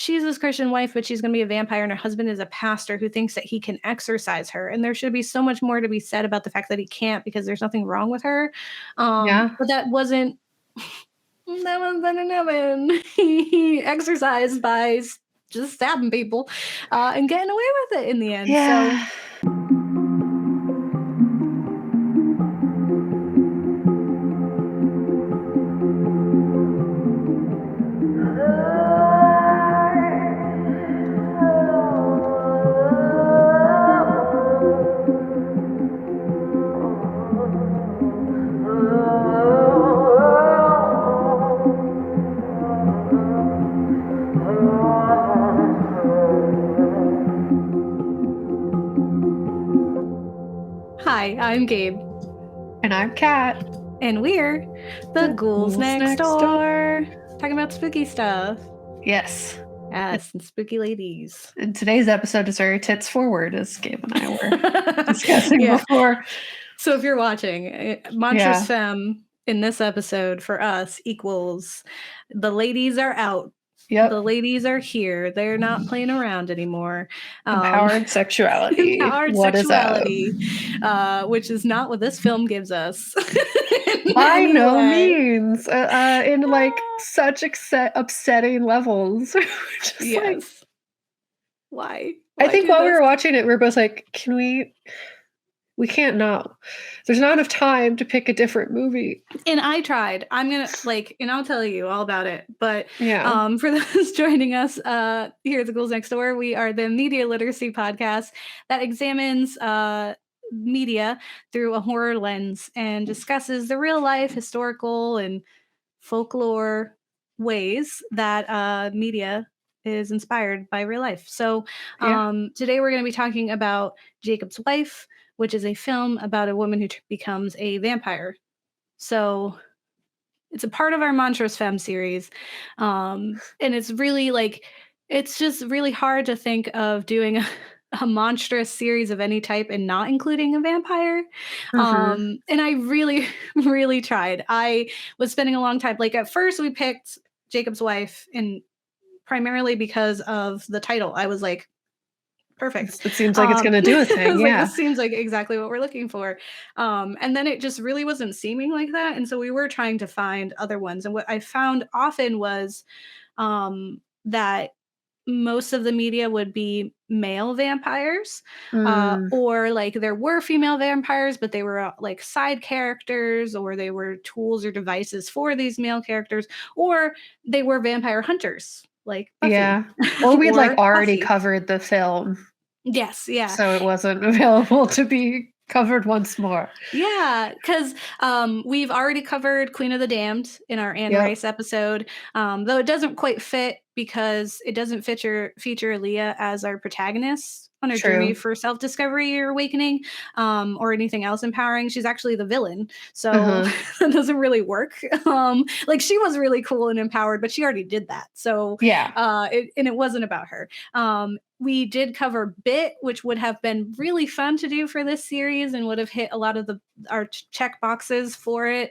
she's this Christian wife, but she's going to be a vampire, and her husband is a pastor who thinks that he can exorcise her. And there should be so much more to be said about the fact that he can't, because there's nothing wrong with her. But that wasn't better than he exercised by just stabbing people and getting away with it in the end. Yeah. So. Hi, I'm Gabe. And I'm Kat. And we're the Ghouls Next Door. Talking about spooky stuff. Yes. Yes, and spooky ladies. And today's episode is very tits forward, as Gabe and I were discussing before. So if you're watching, monstrous femme in this episode for us equals the ladies are out. Yep. The ladies are here. They're not playing around anymore. Empowered sexuality. Which is not what this film gives us. By no means. In like such upsetting levels. Yes. Why? I think while we were watching it, we were both like, we can't not. There's not enough time to pick a different movie. And I tried. I'm going to and I'll tell you all about it. But for those joining us here at the Ghouls Next Door, we are the media literacy podcast that examines media through a horror lens and discusses the real life, historical, and folklore ways that media is inspired by real life. So today we're going to be talking about Jacob's Wife, which is a film about a woman who becomes a vampire. So it's a part of our Monstrous Femme series. And it's really it's just really hard to think of doing a monstrous series of any type and not including a vampire. And I really, really tried. I was spending a long time. At first we picked Jacob's Wife, and primarily because of the title. I was like, perfect. It seems like it's going to do a thing. This seems like exactly what we're looking for. And then it just really wasn't seeming like that. And so we were trying to find other ones. And what I found often was that most of the media would be male vampires, or there were female vampires, but they were side characters, or they were tools or devices for these male characters, or they were vampire hunters. Buffy. Yeah. Or we'd already covered the film. Yes, yeah. So it wasn't available to be covered once more. Yeah, because we've already covered Queen of the Damned in our Anne Rice episode, though it doesn't quite fit because it doesn't feature Aaliyah as our protagonist on her journey for self-discovery or awakening, or anything else empowering. She's actually the villain, so that doesn't really work. She was really cool and empowered, but she already did that. So it wasn't about her. We did cover Bit, which would have been really fun to do for this series and would have hit a lot of our check boxes for it.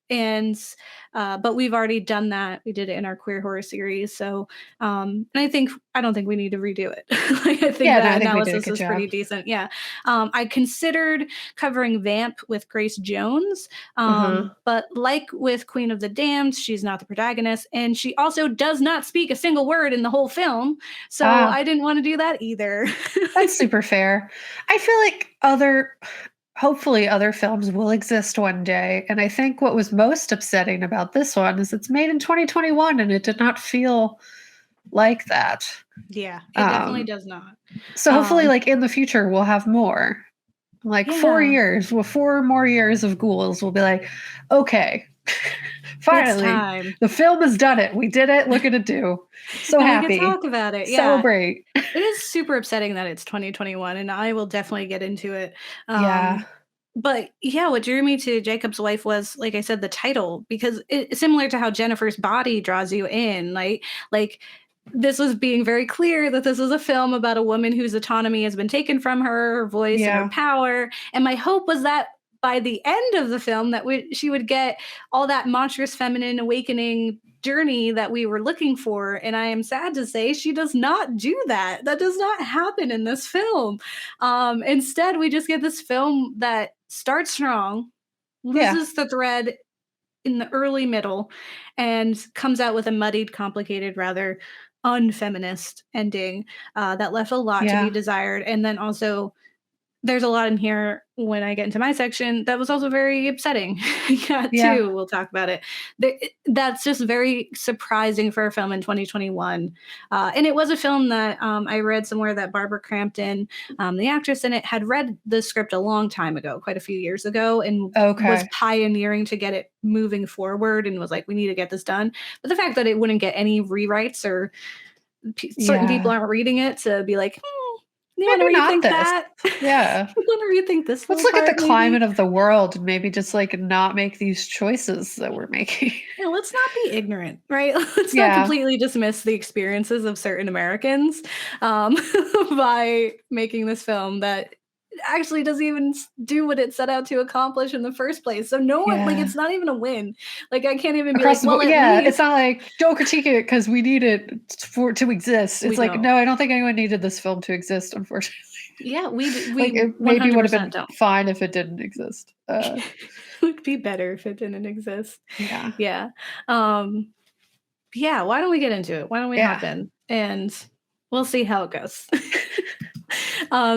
But we've already done that. We did it in our queer horror series. So, and I don't think we need to redo it. I think that analysis is pretty decent. Yeah. I considered covering Vamp with Grace Jones. But like with Queen of the Damned, she's not the protagonist, and she also does not speak a single word in the whole film. So I didn't want to do that either. That's super fair. I feel like hopefully other films will exist one day. And I think what was most upsetting about this one is it's made in 2021 and it did not feel like that. Yeah, it definitely does not. So hopefully in the future we'll have more. 4 years, 4 more years of Ghouls, we'll be like, okay, finally, the film has done it. We did it. Look at it do. So happy. We can talk about it. Celebrate. It is super upsetting that it's 2021, and I will definitely get into it. But what drew me to Jacob's Wife was, like I said, the title, because it's similar to how Jennifer's Body draws you in. This was being very clear that this was a film about a woman whose autonomy has been taken from her voice and her power. And my hope was that by the end of the film that she would get all that monstrous feminine awakening journey that we were looking for. And I am sad to say she does not do that. That does not happen in this film. Instead, we just get this film that starts strong, loses the thread in the early middle, and comes out with a muddied, complicated, rather unfeminist ending that left a lot to be desired. And then also there's a lot in here when I get into my section that was also very upsetting. Too. We'll talk about it. That's just very surprising for a film in 2021. And it was a film that I read somewhere that Barbara Crampton, the actress in it, had read the script a long time ago, quite a few years ago, and was pioneering to get it moving forward and was like, we need to get this done. But the fact that it wouldn't get any rewrites or certain people aren't reading it to be like, you want to rethink that? Yeah. You want to rethink this? Let's look at the climate of the world and maybe just like not make these choices that we're making. Yeah, let's not be ignorant, right? Let's not completely dismiss the experiences of certain Americans by making this film that actually doesn't even do what it set out to accomplish in the first place. So no one, like, it's not even a win. Like, I can't even be like, well, it's not like, don't critique it because we need it for it to exist. It's like, no, I don't think anyone needed this film to exist, unfortunately. Yeah, we like, it maybe would have been fine if it didn't exist. It would be better if it didn't exist. Yeah. Why don't we get into it? Why don't we hop in? And we'll see how it goes.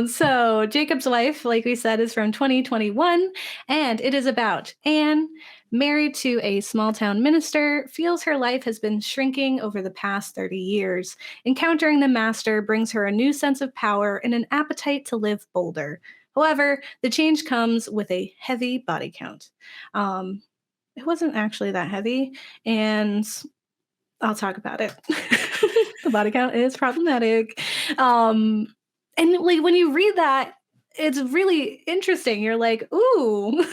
So Jacob's Wife, like we said, is from 2021, and it is about Anne, married to a small town minister, feels her life has been shrinking over the past 30 years. Encountering the master brings her a new sense of power and an appetite to live bolder. However, the change comes with a heavy body count. It wasn't actually that heavy, and I'll talk about it. The body count is problematic. And like when you read that, it's really interesting. You're like, ooh,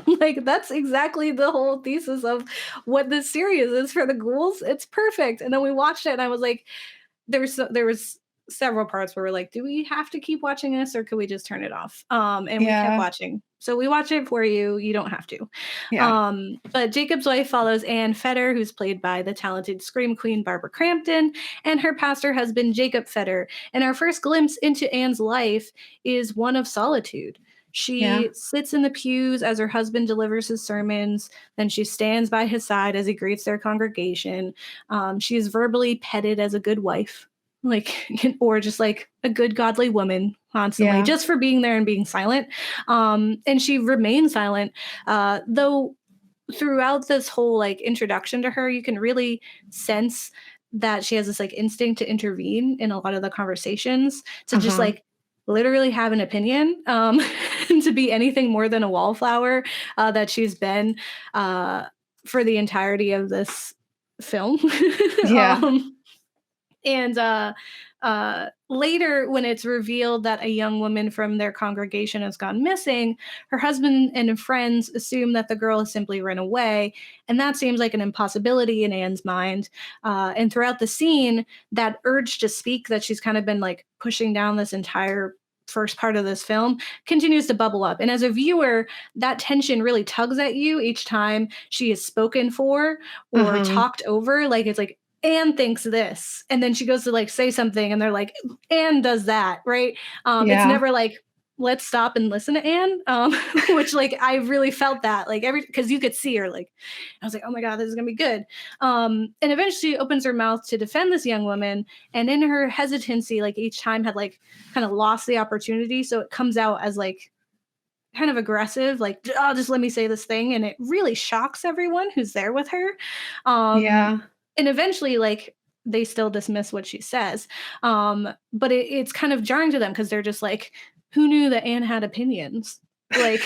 like that's exactly the whole thesis of what this series is for the Ghouls. It's perfect. And then we watched it, and I was like, there was several parts where we're like, do we have to keep watching this, or could we just turn it off? And we kept watching. So we watch it for you. You don't have to. But Jacob's Wife follows Anne Feder, who's played by the talented scream queen Barbara Crampton, and her pastor husband Jacob Feder. And our first glimpse into Anne's life is one of solitude. She sits in the pews as her husband delivers his sermons. Then she stands by his side as he greets their congregation. She is verbally petted as a good wife, like, or just like a good godly woman constantly, just for being there and being silent. And she remains silent, though throughout this whole like introduction to her, you can really sense that she has this like instinct to intervene in a lot of the conversations, to just like literally have an opinion, and to be anything more than a wallflower that she's been for the entirety of this film. And later, when it's revealed that a young woman from their congregation has gone missing, her husband and friends assume that the girl has simply run away. And that seems like an impossibility in Anne's mind. And throughout the scene, that urge to speak that she's kind of been like pushing down this entire first part of this film continues to bubble up. And as a viewer, that tension really tugs at you each time she is spoken for or talked over. Like, it's like, Anne thinks this, and then she goes to like say something, and they're like, Anne does that, right? It's never like, let's stop and listen to Anne, which like I really felt that like because you could see her, like I was like, oh my god, this is gonna be good. And eventually she opens her mouth to defend this young woman, and in her hesitancy, like each time had like kind of lost the opportunity, so it comes out as like kind of aggressive, like, oh, just let me say this thing, and it really shocks everyone who's there with her. And eventually, like, they still dismiss what she says. But it's kind of jarring to them because they're just like, who knew that Anne had opinions? Like,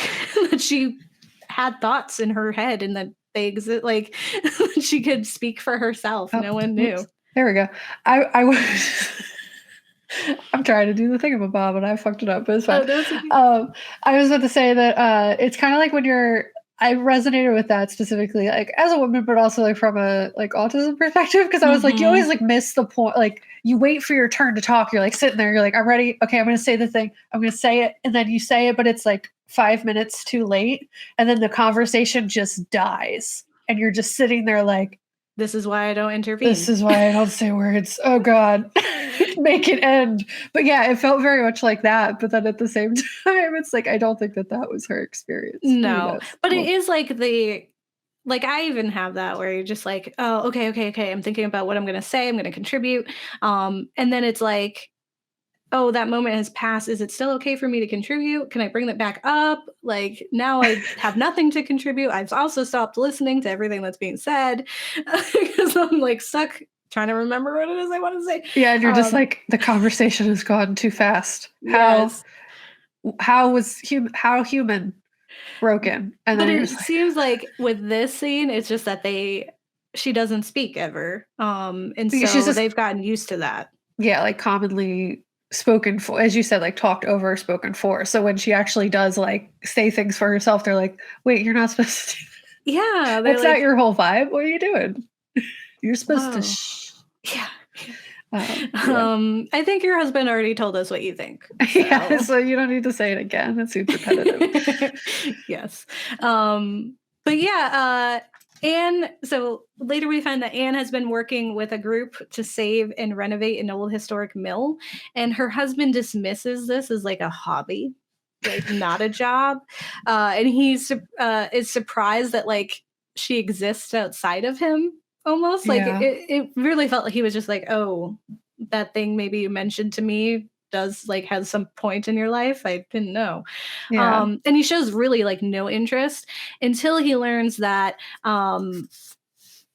that she had thoughts in her head and that they exist, like, she could speak for herself. No one knew. Oops. There we go. I was... I'm trying to do the thingamabob and I fucked it up, but it's fine. I was about to say that it's kind of like when you're... I resonated with that specifically, like as a woman, but also like from a like autism perspective, because I was like, you always like miss the point. Like you wait for your turn to talk. You're like sitting there. You're like, I'm ready. Okay, I'm going to say the thing. I'm going to say it, and then you say it, but it's like 5 minutes too late, and then the conversation just dies, and you're just sitting there like, this is why I don't intervene. This is why I don't say words. Oh God, make it end. But yeah, it felt very much like that. But then at the same time, it's like, I don't think that was her experience. No, but it is like like I even have that where you're just like, oh, okay. I'm thinking about what I'm going to say. I'm going to contribute. And then it's like, oh, that moment has passed. Is it still okay for me to contribute? Can I bring that back up? Like now I have nothing to contribute. I've also stopped listening to everything that's being said because I'm like stuck trying to remember what it is I want to say. Yeah, and you're just like, the conversation has gone too fast. Yes. How human broken? And but it seems like with this scene, it's just that she doesn't speak ever. And so they've gotten used to that. Yeah, like commonly spoken for, as you said, like talked over, spoken for. So when she actually does like say things for herself, they're like, wait, you're not supposed to do that. Yeah. That's like, not your whole vibe. What are you doing? You're supposed to shh. Yeah. I think your husband already told us what you think. So. Yeah, so you don't need to say it again. It seems repetitive. Yes. But yeah, Anne, so later we find that Anne has been working with a group to save and renovate an old historic mill, and her husband dismisses this as like a hobby, like not a job. And he's is surprised that like she exists outside of him almost. Like it really felt like he was just like, oh, that thing maybe you mentioned to me does like has some point in your life. I didn't know. Yeah. And he shows really like no interest until he learns that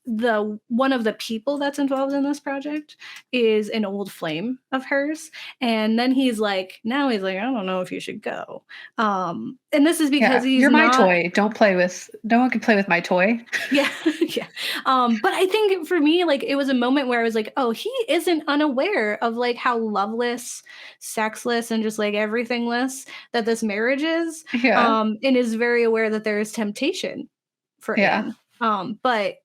the one of the people that's involved in this project is an old flame of hers, and then he's like I don't know if you should go, and this is because you're my toy. No one can play with my toy. Yeah. But I think for me, like it was a moment where I was like, oh, he isn't unaware of like how loveless, sexless, and just like everythingless that this marriage is, and is very aware that there is temptation for Anne. But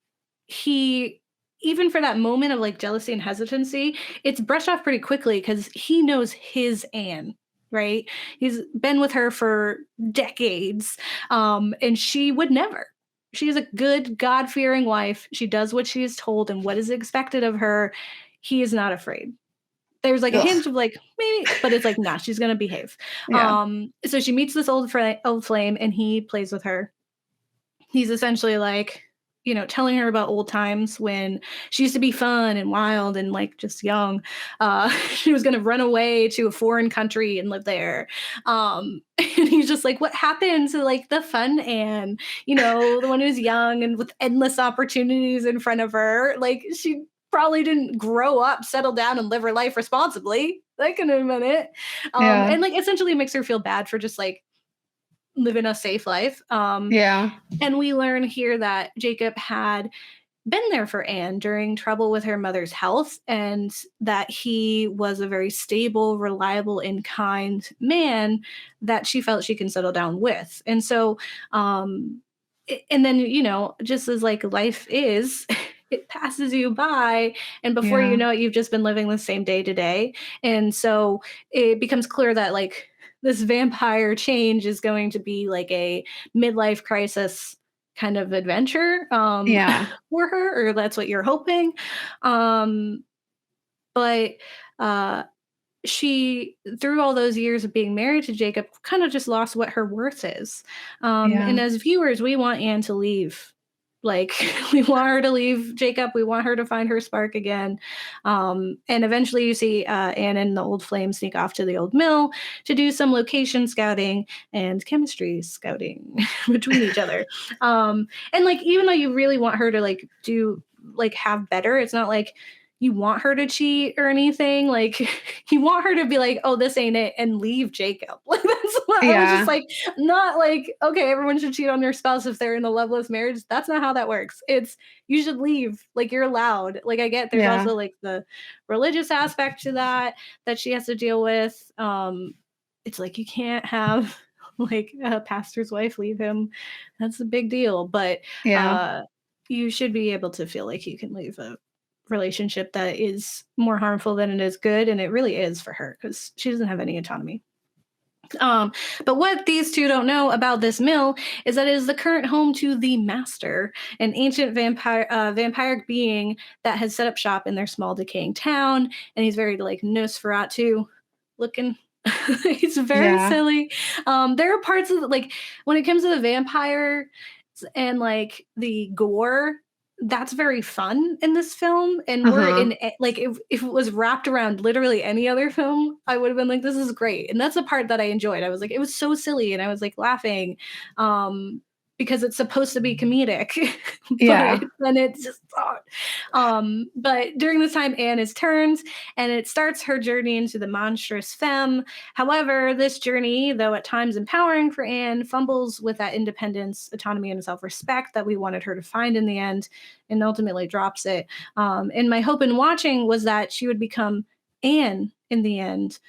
he, even for that moment of like jealousy and hesitancy, it's brushed off pretty quickly because he knows his Anne, right? He's been with her for decades, and she would never. She is a good, God-fearing wife. She does what she is told and what is expected of her. He is not afraid. There's like a hint of like maybe, but it's like nah, she's gonna behave. So she meets this old flame, and he plays with her. He's essentially like, telling her about old times when she used to be fun and wild and like just young. She was going to run away to a foreign country and live there. And he's just like, what happened to like the fun Anne, the one who's young and with endless opportunities in front of her. Like she probably didn't grow up, settle down and live her life responsibly. Like in a minute. And like essentially makes her feel bad for just like living a safe life. And we learn here that Jacob had been there for Anne during trouble with her mother's health, and that he was a very stable, reliable, and kind man that she felt she can settle down with. And so, and then, just as like life is, it passes you by, and before you know it, you've just been living the same day to day. And so it becomes clear that like this vampire change is going to be like a midlife crisis kind of adventure for her, or that's what you're hoping. But she, through all those years of being married to Jacob, kind of just lost what her worth is. And as viewers, we want Anne to leave. Like we want her to leave Jacob. We want her to find her spark again. And eventually you see Anne and the old flame sneak off to the old mill to do some location scouting and chemistry scouting between each other. And like, even though you really want her to like do like have better, it's not like you want her to cheat or anything. Like you want her to be like, oh, this ain't it, and leave Jacob. Like that's what I was just like, not like, okay, everyone should cheat on their spouse if they're in a loveless marriage. That's not how that works. It's you should leave. Like you're allowed. Like I get there's also like the religious aspect to that she has to deal with. It's like you can't have like a pastor's wife leave him. That's a big deal. But you should be able to feel like you can leave a relationship that is more harmful than it is good. And it really is for her because she doesn't have any autonomy. But what these two don't know about this mill is that it is the current home to the Master, an ancient vampiric being that has set up shop in their small decaying town, and he's very like Nosferatu looking. He's very silly. There are parts of like when it comes to the vampire and like the gore, that's very fun in this film. And we're in like if it was wrapped around literally any other film, I would have been like, this is great. And that's the part that I enjoyed. I was like, it was so silly, and I was like laughing. Because it's supposed to be comedic. But then it's just but during this time Anne is turned, and it starts her journey into the monstrous femme. However, this journey, though at times empowering for Anne, fumbles with that independence, autonomy, and self-respect that we wanted her to find in the end, and ultimately drops it. And my hope in watching was that she would become Anne in the end,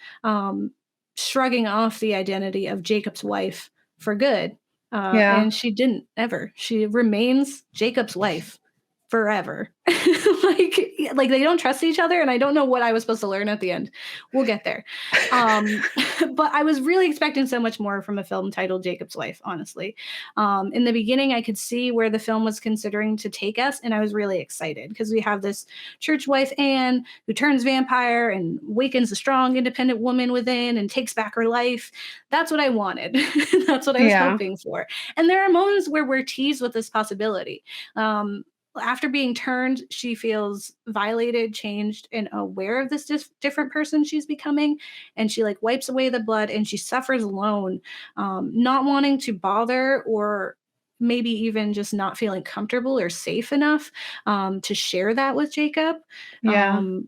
shrugging off the identity of Jacob's wife for good. And she didn't ever. She remains Jacob's wife forever. like they don't trust each other, and I don't know what I was supposed to learn at the end. We'll get there. But I was really expecting so much more from a film titled Jacob's Wife, honestly. In the beginning, I could see where the film was considering to take us, and I was really excited because we have this church wife, Anne, who turns vampire and wakens a strong, independent woman within and takes back her life. That's what I wanted. That's what I was hoping for. And there are moments where we're teased with this possibility. After being turned, she feels violated, changed, and aware of this different person she's becoming. And she like wipes away the blood, and she suffers alone, not wanting to bother, or maybe even just not feeling comfortable or safe enough to share that with Jacob.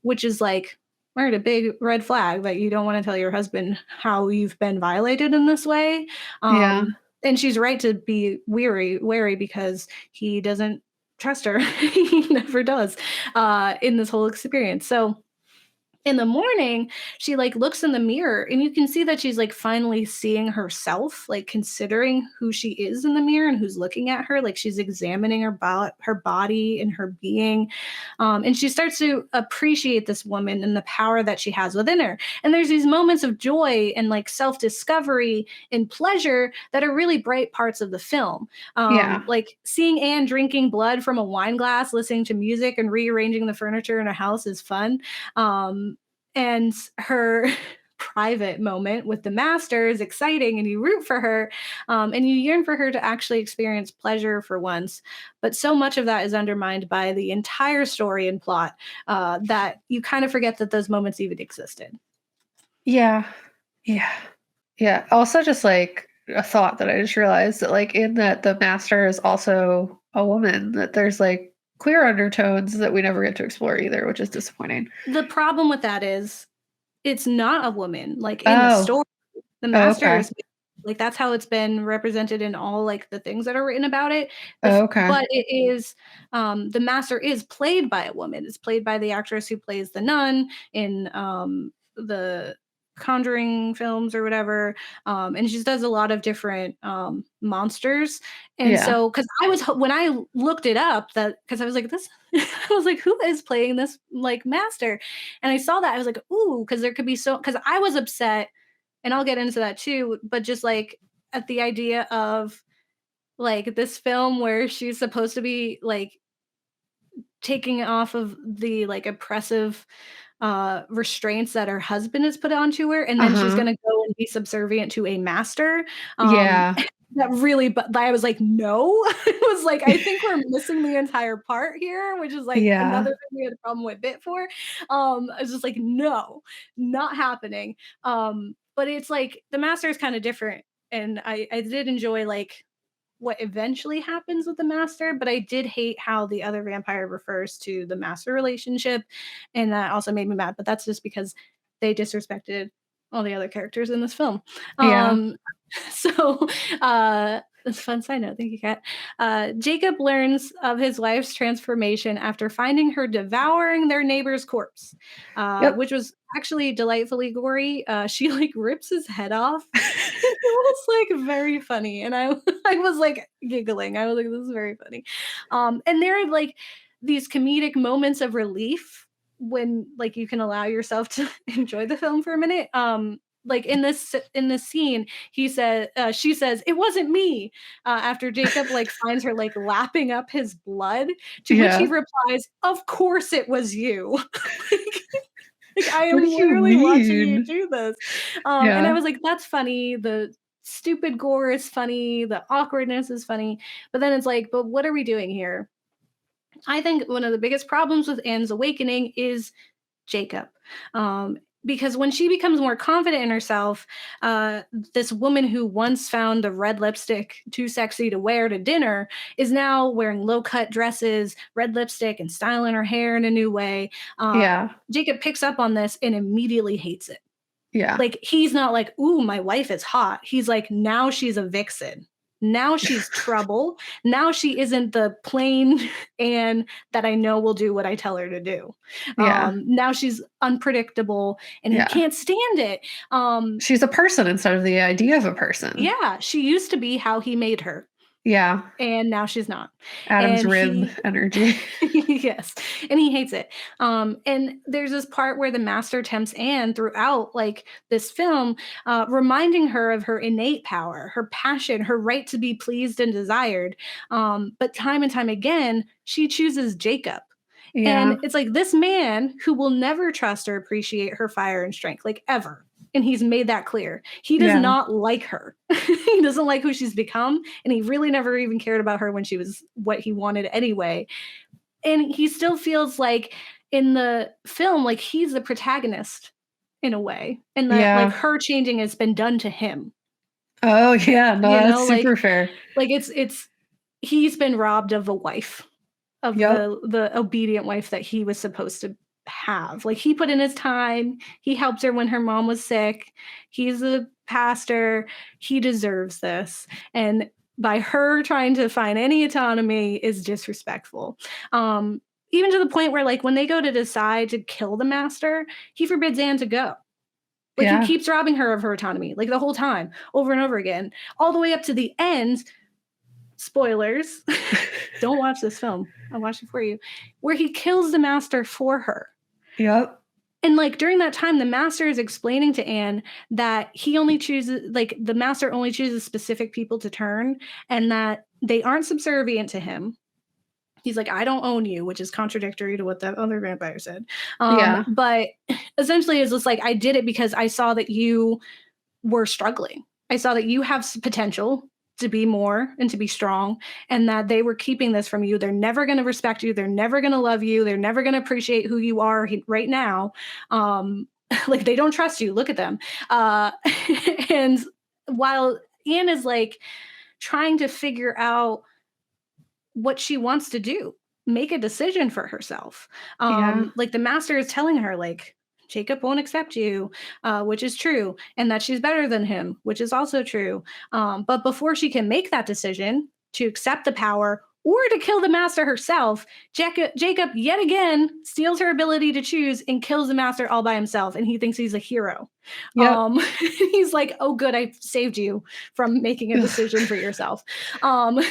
Which is like, right, a big red flag that you don't want to tell your husband how you've been violated in this way. And she's right to be wary because he doesn't trust her. He never does in this whole experience. So in the morning, she like looks in the mirror, and you can see that she's like finally seeing herself, like considering who she is in the mirror and who's looking at her. Like she's examining her body and her being. And she starts to appreciate this woman and the power that she has within her. And there's these moments of joy and like self-discovery and pleasure that are really bright parts of the film. Like seeing Anne drinking blood from a wine glass, listening to music, and rearranging the furniture in a house is fun. And her private moment with the Master is exciting, and you root for her, and you yearn for her to actually experience pleasure for once. But so much of that is undermined by the entire story and plot that you kind of forget that those moments even existed. Also, just like a thought that I just realized that like in that the Master is also a woman, that there's like queer undertones that we never get to explore either, which is disappointing. The problem with that is it's not a woman. Like in the story, the Master is like, that's how it's been represented in all like the things that are written about it. But it is the Master is played by a woman. It's played by the actress who plays the nun in the Conjuring films or whatever, and she does a lot of different monsters. And so because I was, when I looked it up, that because I was like, this I was like, who is playing this like Master? And I saw that, I was like, ooh, because there could be so, because I was upset, and I'll get into that too, but just like at the idea of like this film where she's supposed to be like taking off of the like oppressive restraints that her husband has put onto her, and then she's gonna go and be subservient to a master. That really, but I was like, no. It was like, I think we're missing the entire part here, which is like another thing we had a problem with Bit for. I was just like, no, not happening. But it's like the Master is kind of different, and I did enjoy like what eventually happens with the Master, but I did hate how the other vampire refers to the Master relationship, and that also made me mad, but that's just because they disrespected all the other characters in this film. So That's a fun side note. Thank you, Kat. Jacob learns of his wife's transformation after finding her devouring their neighbor's corpse, which was actually delightfully gory. She like rips his head off. It was like very funny, and I was like giggling. I was like, "This is very funny." And there are like these comedic moments of relief when like you can allow yourself to enjoy the film for a minute. Like in this scene, she says, "It wasn't me." After Jacob like finds her like lapping up his blood, to which he replies, "Of course it was you." like I am literally watching you do this. And I was like, "That's funny." The stupid gore is funny. The awkwardness is funny. But then it's like, but what are we doing here? I think one of the biggest problems with Anne's awakening is Jacob. Because when she becomes more confident in herself, this woman who once found the red lipstick too sexy to wear to dinner is now wearing low cut dresses, red lipstick, and styling her hair in a new way. Jacob picks up on this and immediately hates it. Yeah. Like, he's not like, "Ooh, my wife is hot." He's like, now she's a vixen. Now she's trouble. Now she isn't the plain Anne that I know will do what I tell her to do. Now she's unpredictable, and he can't stand it. She's a person instead of the idea of a person. Yeah, she used to be how he made her. Yeah. And now she's not. Adam's rib energy. Yes. And he hates it. And there's this part where the master tempts Anne throughout like this film, reminding her of her innate power, her passion, her right to be pleased and desired. But time and time again, she chooses Jacob. And it's like this man who will never trust or appreciate her fire and strength, like ever. And he's made that clear. He does not like her. He doesn't like who she's become. And he really never even cared about her when she was what he wanted anyway. And he still feels like in the film, like he's the protagonist in a way. And that like her changing has been done to him. Oh yeah, no, that's super fair. Like he's been robbed of a wife, of the obedient wife that he was supposed to have. Like, he put in his time. He helped her when her mom was sick. He's a pastor. He deserves this. And by her trying to find any autonomy is disrespectful. Even to the point where, like, when they go to decide to kill the master, he forbids Anne to go. Like, he keeps robbing her of her autonomy, like, the whole time, over and over again, all the way up to the end. Spoilers. Don't watch this film. I'll watch it for you. Where he kills the master for her. Yep. And like during that time, the master is explaining to Anne that he only chooses, like the master only chooses specific people to turn, and that they aren't subservient to him. He's like, "I don't own you," which is contradictory to what that other vampire said. But essentially it's just like, I did it because I saw that you were struggling. I saw that you have potential to be more and to be strong, and that they were keeping this from you. They're never going to respect you. They're never going to love you. They're never going to appreciate who you are right now. Like, they don't trust you. Look at them. And while Anne is like trying to figure out what she wants to do, make a decision for herself. Like, the master is telling her, like, Jacob won't accept you, which is true, and that she's better than him, which is also true. But before she can make that decision to accept the power or to kill the master herself, Jacob yet again steals her ability to choose and kills the master all by himself, and he thinks he's a hero. He's like, "Oh, good, I saved you from making a decision for yourself." And the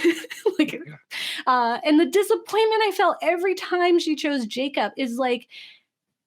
disappointment I felt every time she chose Jacob is like,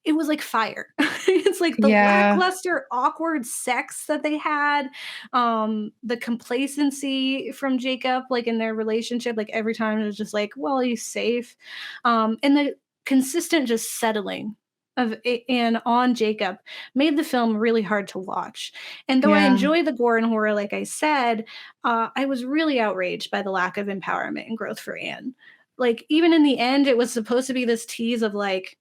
it was like fire. It's like the lackluster, awkward sex that they had, the complacency from Jacob, like in their relationship, like every time it was just like, well, he's safe. And the consistent just settling of Anne on Jacob made the film really hard to watch. And though I enjoy the gore and horror, like I said, I was really outraged by the lack of empowerment and growth for Anne. Like, even in the end, it was supposed to be this tease of like,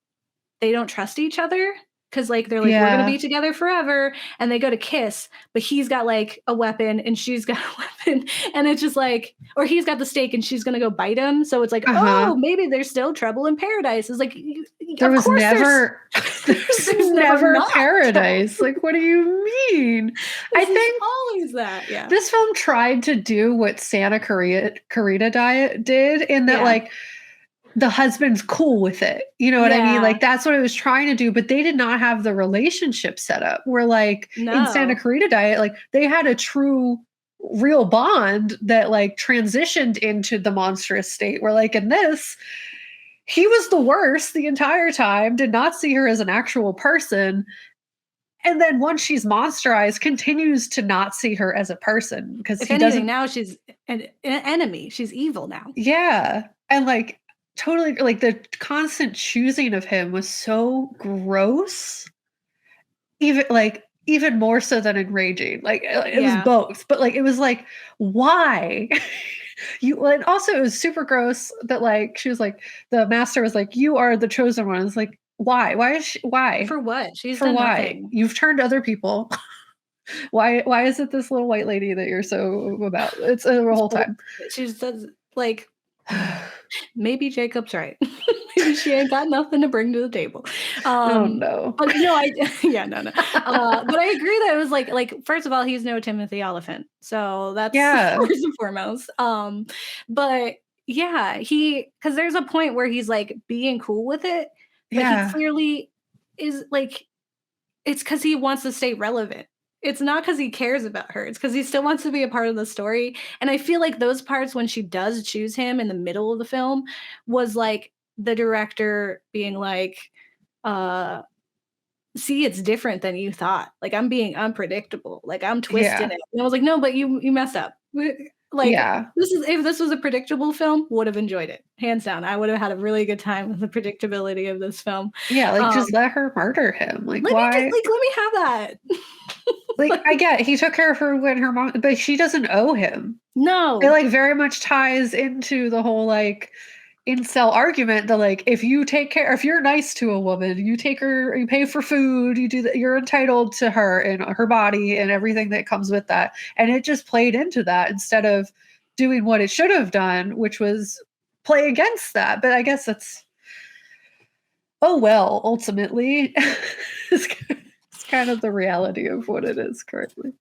they don't trust each other. because like they're like, we're gonna be together forever, and they go to kiss, but he's got like a weapon and she's got a weapon, and it's just like, or he's got the stake and she's gonna go bite him, so it's like, oh, maybe there's still trouble in paradise. It's like, there was never there's never paradise. Like, what do you mean? I think always that. Yeah, this film tried to do what Santa Clarita Diet did, in that like the husband's cool with it. You know what I mean? Like, that's what it was trying to do, but they did not have the relationship set up where like in Santa Clarita Diet, like they had a true real bond that like transitioned into the monstrous state, where like in this, he was the worst the entire time, did not see her as an actual person. And then once she's monsterized, continues to not see her as a person, because if anything, now she's an enemy. She's evil now. Yeah. And like, totally, like the constant choosing of him was so gross, even more so than enraging. Like it was both, but like it was like, why? And also it was super gross that like she was like, the master was like, you are the chosen one. It's like, why for what? She's for done why nothing. You've turned other people. why is it this little white lady that you're so about? It's the whole time she says like, maybe Jacob's right. Maybe she ain't got nothing to bring to the table. Oh no. But no, no. But I agree that it was like first of all, he's no Timothy Oliphant, so that's first and foremost. But yeah, because there's a point where he's like being cool with it, but he clearly is like, it's because he wants to stay relevant. It's not because he cares about her. It's because he still wants to be a part of the story. And I feel like those parts when she does choose him in the middle of the film was like the director being like, see, it's different than you thought. Like, I'm being unpredictable. Like, I'm twisting it. And I was like, no, but you messed up. Like, if this was a predictable film, would have enjoyed it. Hands down. I would have had a really good time with the predictability of this film. Yeah, like just let her murder him. Like, why? Let me have that. Like, I get he took care of her when her mom, but she doesn't owe him. No. It like very much ties into the whole like incel argument that like, if you're nice to a woman, you take her, you pay for food, you do that, you're entitled to her and her body and everything that comes with that. And it just played into that instead of doing what it should have done, which was play against that. But I guess that's, oh well, ultimately. It's kind of the reality of what it is currently.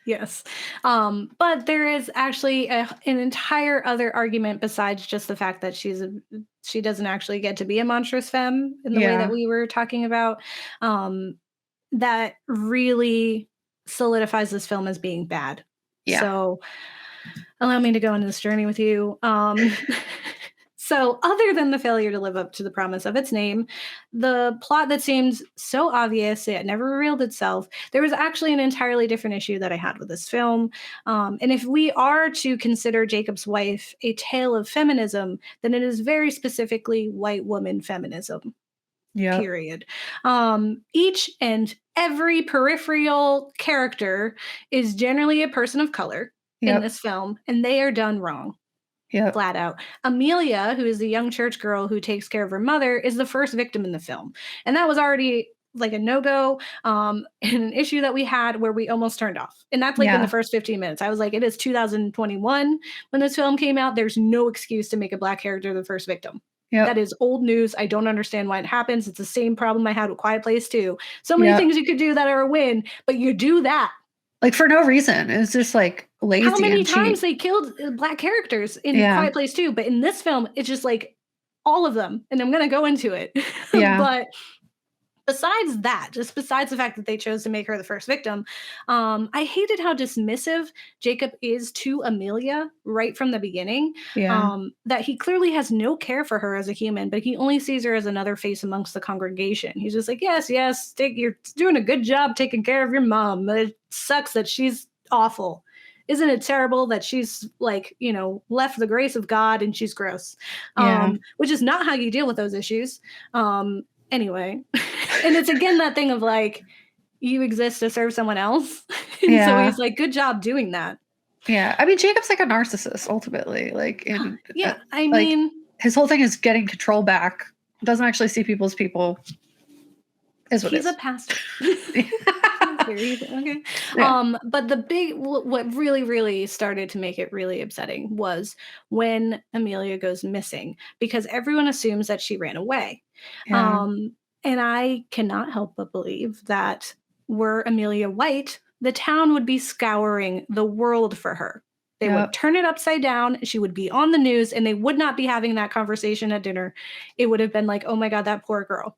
Yes. But there is actually an entire other argument besides just the fact that she doesn't actually get to be a monstrous femme in the way that we were talking about, that really solidifies this film as being bad. Yeah. So allow me to go into this journey with you. So other than the failure to live up to the promise of its name, the plot that seemed so obvious, it never revealed itself, there was actually an entirely different issue that I had with this film. And if we are to consider Jacob's Wife a tale of feminism, then it is very specifically white woman feminism. Yeah. Period. Each and every peripheral character is generally a person of color in this film, and they are done wrong. Yeah, flat out. Amelia, who is the young church girl who takes care of her mother, is the first victim in the film, and that was already like a no-go, and an issue that we had where we almost turned off. And that's like in the first 15 minutes. I was like, it is 2021 when this film came out. There's no excuse to make a Black character the first victim. Yep. That is old news. I don't understand why it happens. It's the same problem I had with Quiet Place 2. So many things you could do that are a win, but you do that. Like for no reason. It's just like lazy. How many times they killed Black characters in Quiet Place 2, but in this film, it's just like all of them. And I'm going to go into it. Yeah. But besides that, just besides the fact that they chose to make her the first victim, I hated how dismissive Jacob is to Amelia right from the beginning. Yeah. That he clearly has no care for her as a human, but he only sees her as another face amongst the congregation. He's just like, yes, you're doing a good job taking care of your mom. It sucks that she's awful. Isn't it terrible that she's like, left the grace of God and she's gross? Which is not how you deal with those issues. Anyway, and it's again that thing of like, you exist to serve someone else. And so he's like, good job doing that. Yeah. I mean, Jacob's like a narcissist ultimately. Like, I mean, his whole thing is getting control back. Doesn't actually see people as people. is what He's it a pastor. Okay. Yeah. But what really, really started to make it really upsetting was when Amelia goes missing, because everyone assumes that she ran away. Yeah. And I cannot help but believe that were Amelia white, the town would be scouring the world for her. They would turn it upside down. She would be on the news, and they would not be having that conversation at dinner. It would have been like, oh my God, that poor girl.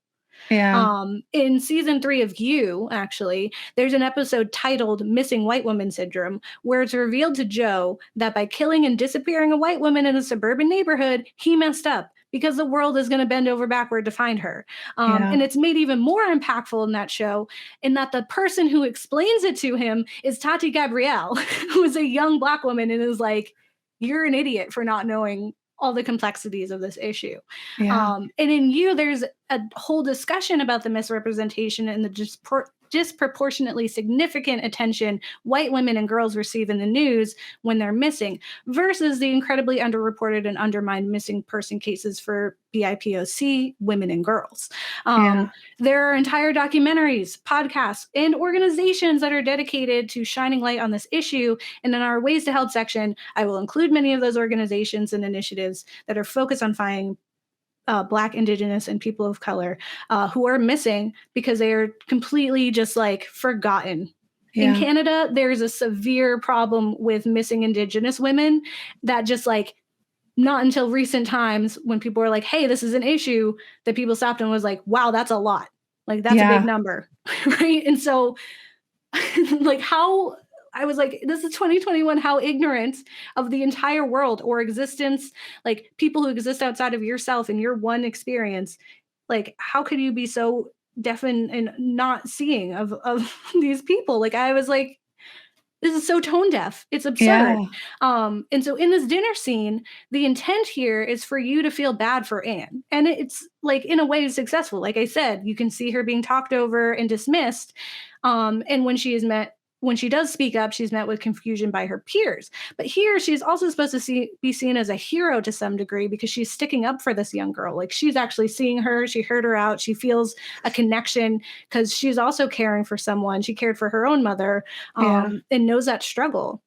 Yeah. In season 3 of You, actually, there's an episode titled Missing White Woman Syndrome, where it's revealed to Joe that by killing and disappearing a white woman in a suburban neighborhood, he messed up because the world is going to bend over backward to find her. And it's made even more impactful in that show, in that the person who explains it to him is Tati Gabrielle, who is a young Black woman and is like, you're an idiot for not knowing all the complexities of this issue. And in You, there's a whole discussion about the misrepresentation and the disproportionately significant attention white women and girls receive in the news when they're missing, versus the incredibly underreported and undermined missing person cases for BIPOC women and girls. There are entire documentaries, podcasts, and organizations that are dedicated to shining light on this issue. And in our Ways to Help section, I will include many of those organizations and initiatives that are focused on finding Black, Indigenous, and people of color who are missing because they are completely just like forgotten. In Canada, there's a severe problem with missing Indigenous women that just like not until recent times when people were like, hey, this is an issue, that people stopped and was like, wow, that's a lot. Like, that's a big number. Right. And so like how I was like, this is 2021, how ignorant of the entire world or existence, like people who exist outside of yourself and your one experience, like how could you be so deaf and not seeing of these people? Like I was like, this is so tone deaf. It's absurd. And so in this dinner scene, the intent here is for you to feel bad for Anne. And it's like in a way successful. Like I said, you can see her being talked over and dismissed. And when she does speak up, she's met with confusion by her peers. But here, she's also supposed to be seen as a hero to some degree because she's sticking up for this young girl. Like she's actually seeing her. She heard her out. She feels a connection because she's also caring for someone. She cared for her own mother and knows that struggle.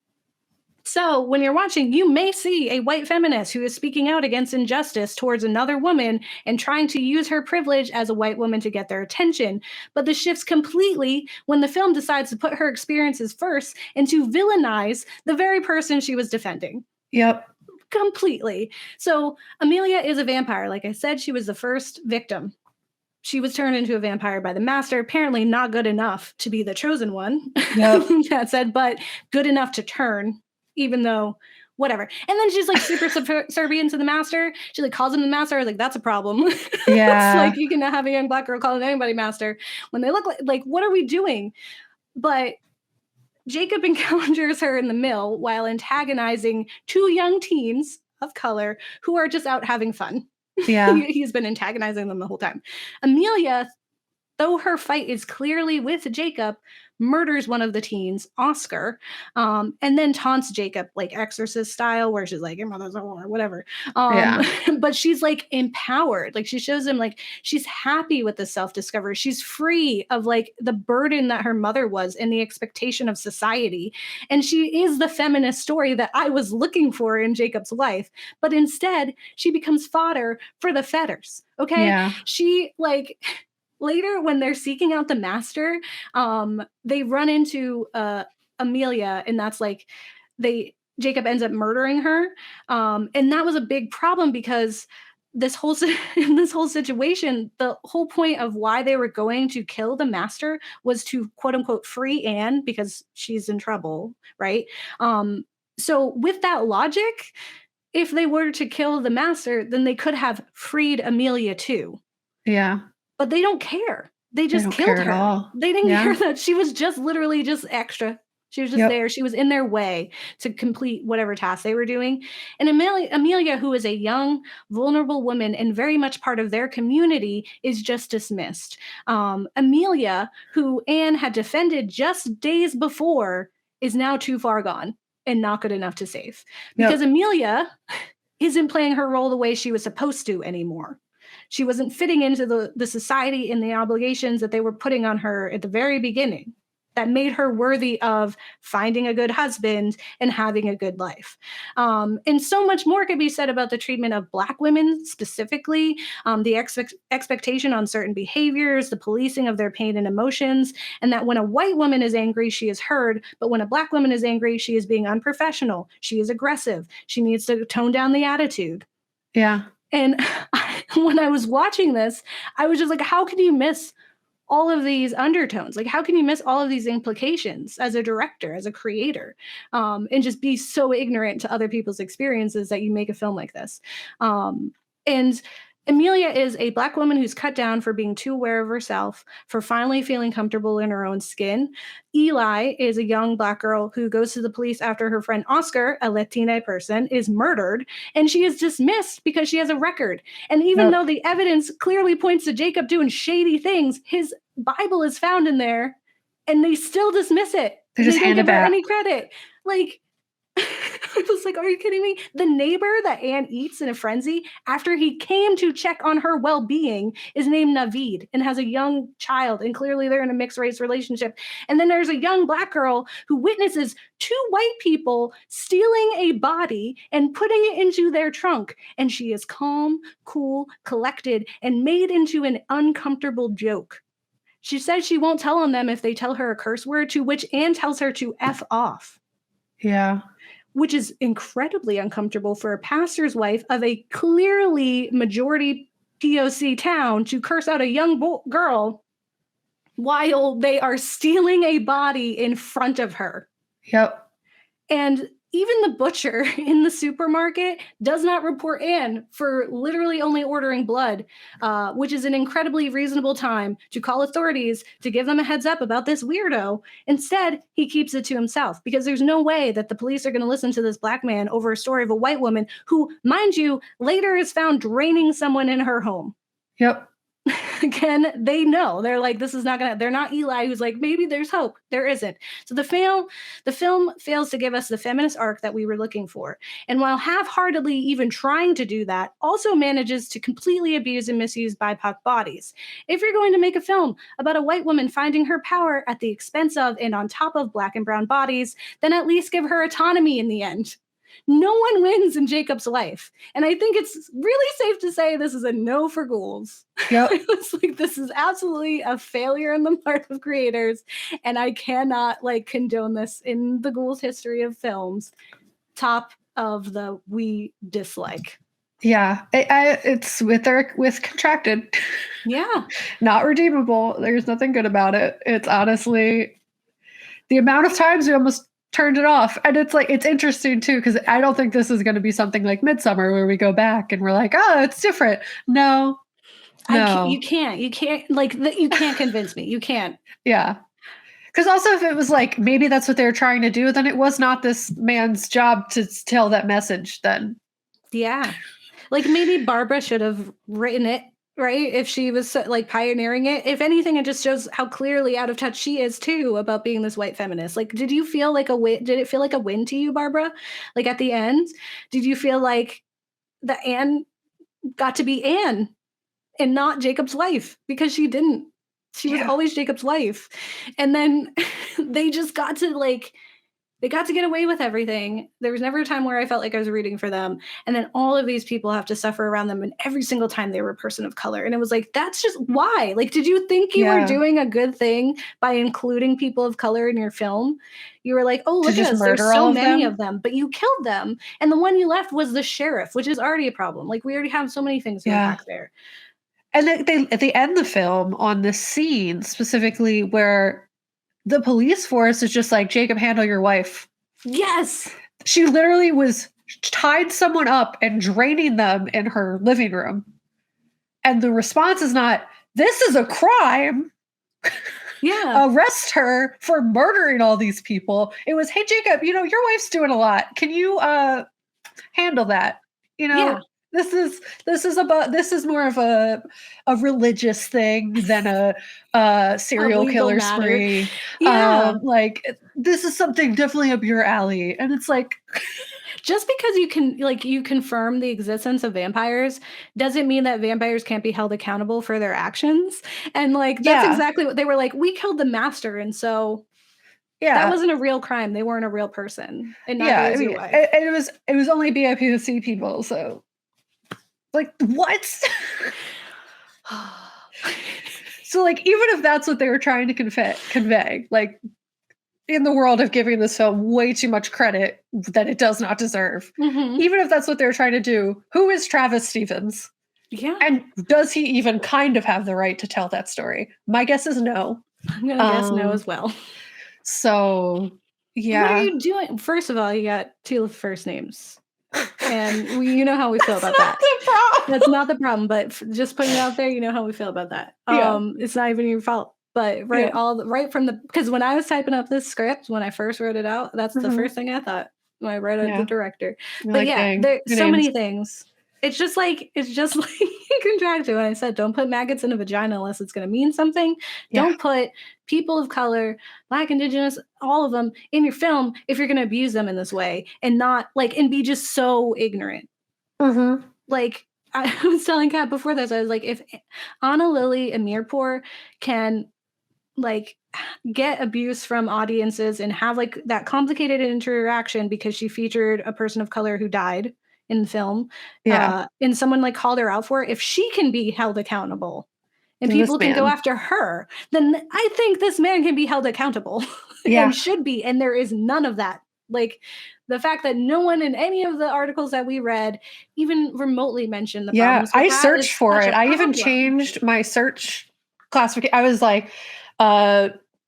So when you're watching, you may see a white feminist who is speaking out against injustice towards another woman and trying to use her privilege as a white woman to get their attention. But this shifts completely when the film decides to put her experiences first and to villainize the very person she was defending. Completely. So Amelia is a vampire. Like I said, she was the first victim. She was turned into a vampire by the master, apparently not good enough to be the chosen one. That said, but good enough to turn, even though whatever. And then she's like super subservient to the master. She like calls him the master. I was like, that's a problem. It's like you cannot have a young Black girl calling anybody master when they look like what are we doing? But Jacob encounters her in the mill while antagonizing 2 young teens of color who are just out having fun. He's been antagonizing them the whole time. Amelia, though her fight is clearly with Jacob, murders one of the teens, Oscar, and then taunts Jacob, like Exorcist style, where she's like, your mother's a whore, whatever. But she's like empowered. Like she shows him like she's happy with the self-discovery. She's free of like the burden that her mother was and the expectation of society. And she is the feminist story that I was looking for in Jacob's life. But instead, she becomes fodder for the fetters. Okay. She like... Later, when they're seeking out the master, they run into Amelia, and that's like Jacob ends up murdering her, and that was a big problem because this whole situation, the whole point of why they were going to kill the master was to quote unquote free Anne because she's in trouble, right? So with that logic, if they were to kill the master, then they could have freed Amelia too. But they don't care. They just killed her. They didn't care that she was just literally just extra. She was just there. She was in their way to complete whatever task they were doing. And Amelia, who is a young, vulnerable woman and very much part of their community, is just dismissed. Amelia, who Anne had defended just days before, is now too far gone and not good enough to save. Because Amelia isn't playing her role the way she was supposed to anymore. She wasn't fitting into the society and the obligations that they were putting on her at the very beginning that made her worthy of finding a good husband and having a good life. And so much more could be said about the treatment of Black women specifically, the expectation on certain behaviors, the policing of their pain and emotions, and that when a white woman is angry, she is heard, but when a Black woman is angry, she is being unprofessional, she is aggressive, she needs to tone down the attitude. Yeah. And when I was watching this, I was just like, how can you miss all of these undertones? Like, how can you miss all of these implications as a director, as a creator, and just be so ignorant to other people's experiences that you make a film like this? And Emilia is a Black woman who's cut down for being too aware of herself, for finally feeling comfortable in her own skin. Eli is a young Black girl who goes to the police after her friend Oscar, a Latina person, is murdered, and she is dismissed because she has a record. And even though the evidence clearly points to Jacob doing shady things, his Bible is found in there, and they still dismiss it. They don't give her any credit. Like, I was like, are you kidding me? The neighbor that Anne eats in a frenzy after he came to check on her well-being is named Naveed and has a young child, and clearly they're in a mixed race relationship. And then there's a young Black girl who witnesses two white people stealing a body and putting it into their trunk, and she is calm, cool, collected, and made into an uncomfortable joke. She says she won't tell on them if they tell her a curse word, to which Anne tells her to F off. Yeah. Which is incredibly uncomfortable for a pastor's wife of a clearly majority POC town to curse out a young girl while they are stealing a body in front of her. Yep. And even the butcher in the supermarket does not report Anne for literally only ordering blood, which is an incredibly reasonable time to call authorities to give them a heads up about this weirdo. Instead, he keeps it to himself because there's no way that the police are going to listen to this Black man over a story of a white woman who, mind you, later is found draining someone in her home. Yep. Again, they know. They're like, this is not gonna, they're not Eli who's like, maybe there's hope. There isn't. So the film fails to give us the feminist arc that we were looking for. And while half-heartedly even trying to do that, also manages to completely abuse and misuse BIPOC bodies. If you're going to make a film about a white woman finding her power at the expense of and on top of Black and brown bodies, then at least give her autonomy in the end. No one wins in Jacob's life. And I think it's really safe to say this is a no for Ghouls. Yep. It's like, this is absolutely a failure on the part of creators. And I cannot condone this in the Ghouls history of films. Top of the we dislike. Yeah. It's with contracted. Yeah. Not redeemable. There's nothing good about it. It's honestly the amount of times we almost turned it off. And it's interesting too, because I don't think this is going to be something like Midsummer where we go back and we're like, oh, it's different. No. You can't you can't convince me. You can't. Yeah. Because also if it was like, maybe that's what they were trying to do, then it was not this man's job to tell that message then. Yeah. Like maybe Barbara should have written it, right? If she was pioneering it. If anything, it just shows how clearly out of touch she is too about being this white feminist. Like, did you feel like a win? Did it feel like a win to you, Barbara? Like at the end, did you feel like that Anne got to be Anne and not Jacob's wife? Because she didn't. She was always Jacob's wife. And then they just got to they got to get away with everything. There was never a time where I felt like I was rooting for them. And then all of these people have to suffer around them. And every single time they were a person of color. And it was like, that's just why. Like, did you think you were doing a good thing by including people of color in your film? You were like, oh, look at us. There's so many of them. But you killed them. And the one you left was the sheriff, which is already a problem. Like, we already have so many things to unpack there. And they end the film on this scene specifically where the police force is just like, Jacob, handle your wife. Yes. She literally was tied someone up and draining them in her living room. And the response is not, this is a crime. Yeah. Arrest her for murdering all these people. It was, hey, Jacob, your wife's doing a lot. Can you handle that? Yeah. This is more of a religious thing than a serial killer spree. Yeah. This is something definitely up your alley. And it's like, just because you confirm the existence of vampires doesn't mean that vampires can't be held accountable for their actions. And like, that's exactly what they were like. We killed the master. And so that wasn't a real crime. They weren't a real person. And neither is your wife. It was only BIPOC people. So like, what? So like, even if that's what they were trying to convey, like, in the world of giving this film way too much credit that it does not deserve, even if that's what they're trying to do, who is Travis Stevens? Yeah. And does he even kind of have the right to tell that story? My guess is no. I'm going to guess no as well. So, yeah. What are you doing? First of all, you got 2 first names. And you know how we feel about that. That's not the problem, but just putting it out there, you know how we feel about that. It's not even your fault. But right from because when I was typing up this script, when I first wrote it out, that's the first thing I thought when I read it, the director. You're but like, there's so many things. It's just like contractual. When I said, don't put maggots in a vagina unless it's going to mean something. Yeah. Don't put people of color, Black, Indigenous, all of them in your film if you're going to abuse them in this way and not like, and be just so ignorant. Like, I was telling Kat before this, I was like, if Anna Lily Amirpour can like get abuse from audiences and have like that complicated interaction because she featured a person of color who died in the film, and someone like called her out for it, if she can be held accountable and people can go after her, then I think this man can be held accountable and should be. And there is none of that. Like the fact that no one in any of the articles that we read even remotely mentioned the problems. I searched for it. I even changed my search classification. I was like,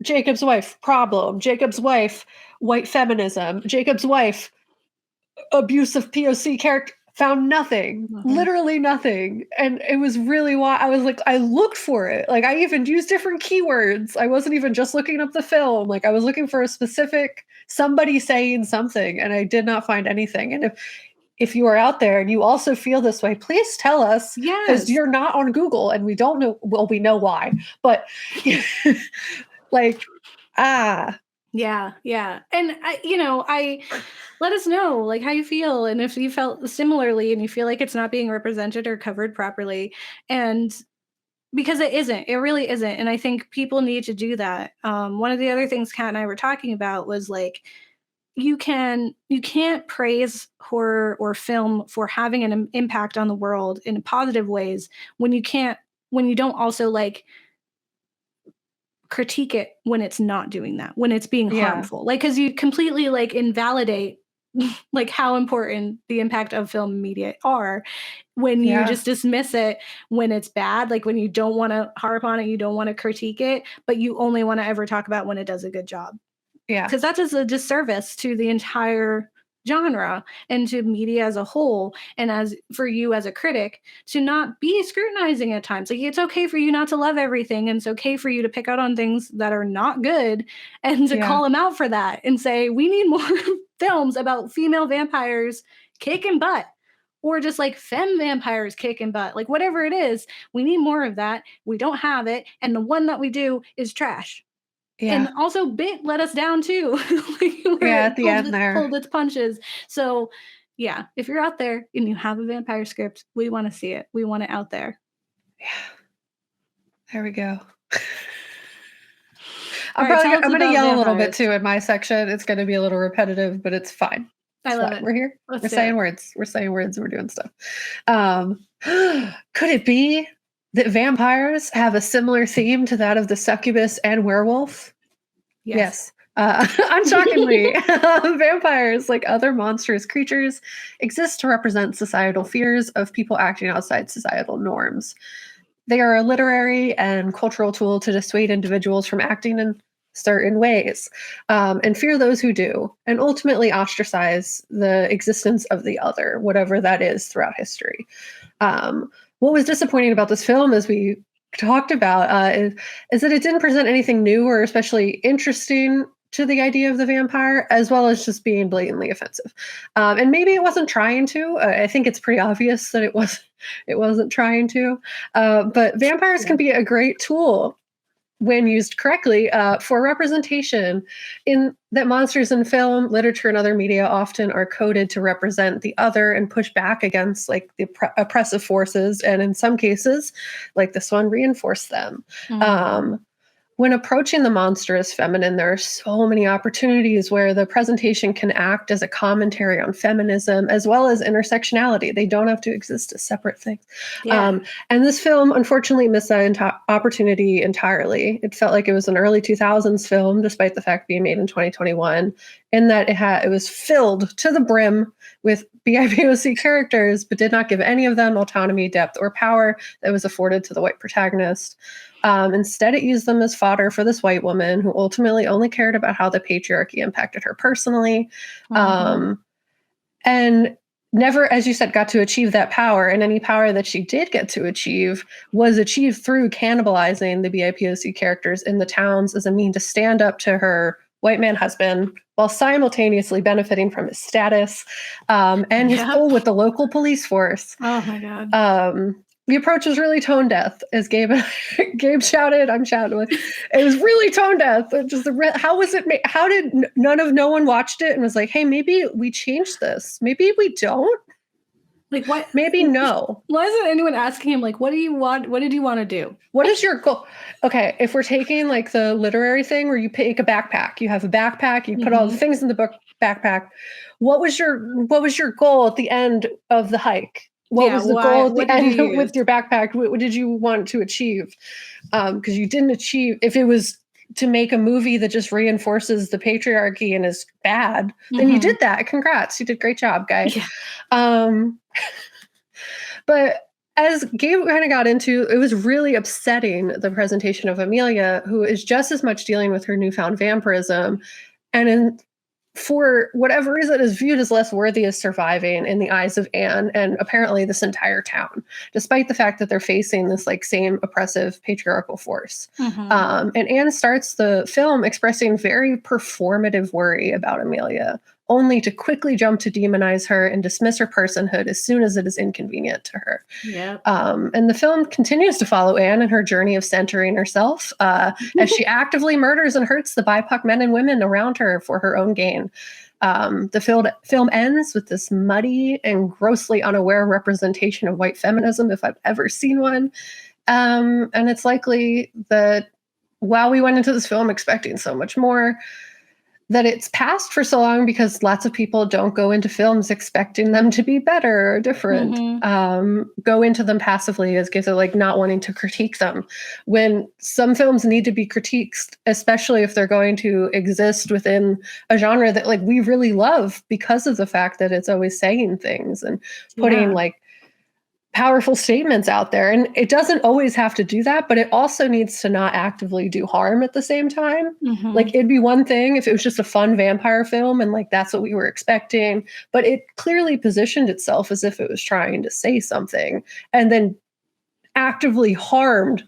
Jacob's wife, problem. Jacob's wife, white feminism. Jacob's wife, abusive POC character. Found nothing. Literally nothing. And it was really why I was like, I looked for it. Like I even used different keywords. I wasn't even just looking up the film. Like I was looking for a specific somebody saying something, and I did not find anything. And if you are out there and you also feel this way, please tell us. Because you're not on Google and we don't know. Well, we know why. But like, Yeah. And I let us know like how you feel and if you felt similarly and you feel like it's not being represented or covered properly. And because it really isn't. And I think people need to do that. One of the other things Kat and I were talking about was like, you can't praise horror or film for having an impact on the world in positive ways when you don't also like critique it when it's not doing that, when it's being harmful, like because you completely like invalidate like how important the impact of film media are when you just dismiss it when it's bad, like when you don't want to harp on it, you don't want to critique it, but you only want to ever talk about when it does a good job. Because that is a disservice to the entire genre and to media as a whole, and as for you as a critic to not be scrutinizing at times. Like it's okay for you not to love everything, and it's okay for you to pick out on things that are not good and to call them out for that and say we need more films about female vampires kicking butt, or just like femme vampires kicking butt, like whatever it is. We need more of that. We don't have it, and the one that we do is trash. And also Bit let us down too. Like, at the end there. Pulled its punches. So if you're out there and you have a vampire script, we want to see it. We want it out there. Yeah. There we go. I'm going to yell a little bit too in my section. It's going to be a little repetitive, but it's fine. I love it. We're here. We're saying words. We're saying words. And we're doing stuff. Could it be that vampires have a similar theme to that of the succubus and werewolf? Yes. Unshockingly, vampires, like other monstrous creatures, exist to represent societal fears of people acting outside societal norms. They are a literary and cultural tool to dissuade individuals from acting in certain ways, and fear those who do, and ultimately ostracize the existence of the other, whatever that is, throughout history. What was disappointing about this film, as we talked about, is that it didn't present anything new or especially interesting to the idea of the vampire, as well as just being blatantly offensive. And maybe it wasn't trying to. I think it's pretty obvious that it wasn't trying to. But vampires can be a great tool when used correctly, for representation in that monsters in film, literature, and other media often are coded to represent the other and push back against like the oppressive forces, and in some cases, like this one, reinforce them. When approaching the monstrous feminine, there are so many opportunities where the presentation can act as a commentary on feminism as well as intersectionality. They don't have to exist as separate things. Yeah. And this film, unfortunately, missed that opportunity entirely. It felt like it was an early 2000s film, despite the fact being made in 2021, in that it was filled to the brim with BIPOC characters, but did not give any of them autonomy, depth, or power that was afforded to the white protagonist. Instead, it used them as fodder for this white woman who ultimately only cared about how the patriarchy impacted her personally. And never, as you said, got to achieve that power. And any power that she did get to achieve was achieved through cannibalizing the BIPOC characters in the towns as a mean to stand up to her white man husband while simultaneously benefiting from his status and his pull with the local police force. Oh my God. The approach was really tone deaf, as Gabe shouted. I'm shouting. It was really tone deaf. How was it made? How did no one watched it and was like, hey, maybe we change this. Maybe we don't. Like what? Maybe no. Why isn't anyone asking him, like, what do you want? What did you want to do? What is your goal? Okay, if we're taking like the literary thing where you pick a backpack, you have a backpack, you put all the things in the book backpack. What was your goal at the end of the hike? What was the goal at the end with your backpack? What did you want to achieve? Because you didn't achieve, if it was to make a movie that just reinforces the patriarchy and is bad, then you did that. Congrats. You did a great job, guy. Yeah. But as Gabe kind of got into, it was really upsetting, the presentation of Amelia, who is just as much dealing with her newfound vampirism, and for whatever reason is viewed as less worthy of surviving in the eyes of Anne and apparently this entire town, despite the fact that they're facing this like same oppressive patriarchal force. And Anne starts the film expressing very performative worry about Amelia, only to quickly jump to demonize her and dismiss her personhood as soon as it is inconvenient to her. And the film continues to follow Anne in her journey of centering herself as she actively murders and hurts the BIPOC men and women around her for her own gain. The film ends with this muddy and grossly unaware representation of white feminism, if I've ever seen one. And it's likely that while we went into this film expecting so much more, that it's passed for so long because lots of people don't go into films expecting them to be better or different. Go into them passively as gives it like not wanting to critique them, when some films need to be critiqued, especially if they're going to exist within a genre that like we really love because of the fact that it's always saying things and putting like powerful statements out there. And it doesn't always have to do that, but it also needs to not actively do harm at the same time. Like it'd be one thing if it was just a fun vampire film and like that's what we were expecting, but it clearly positioned itself as if it was trying to say something and then actively harmed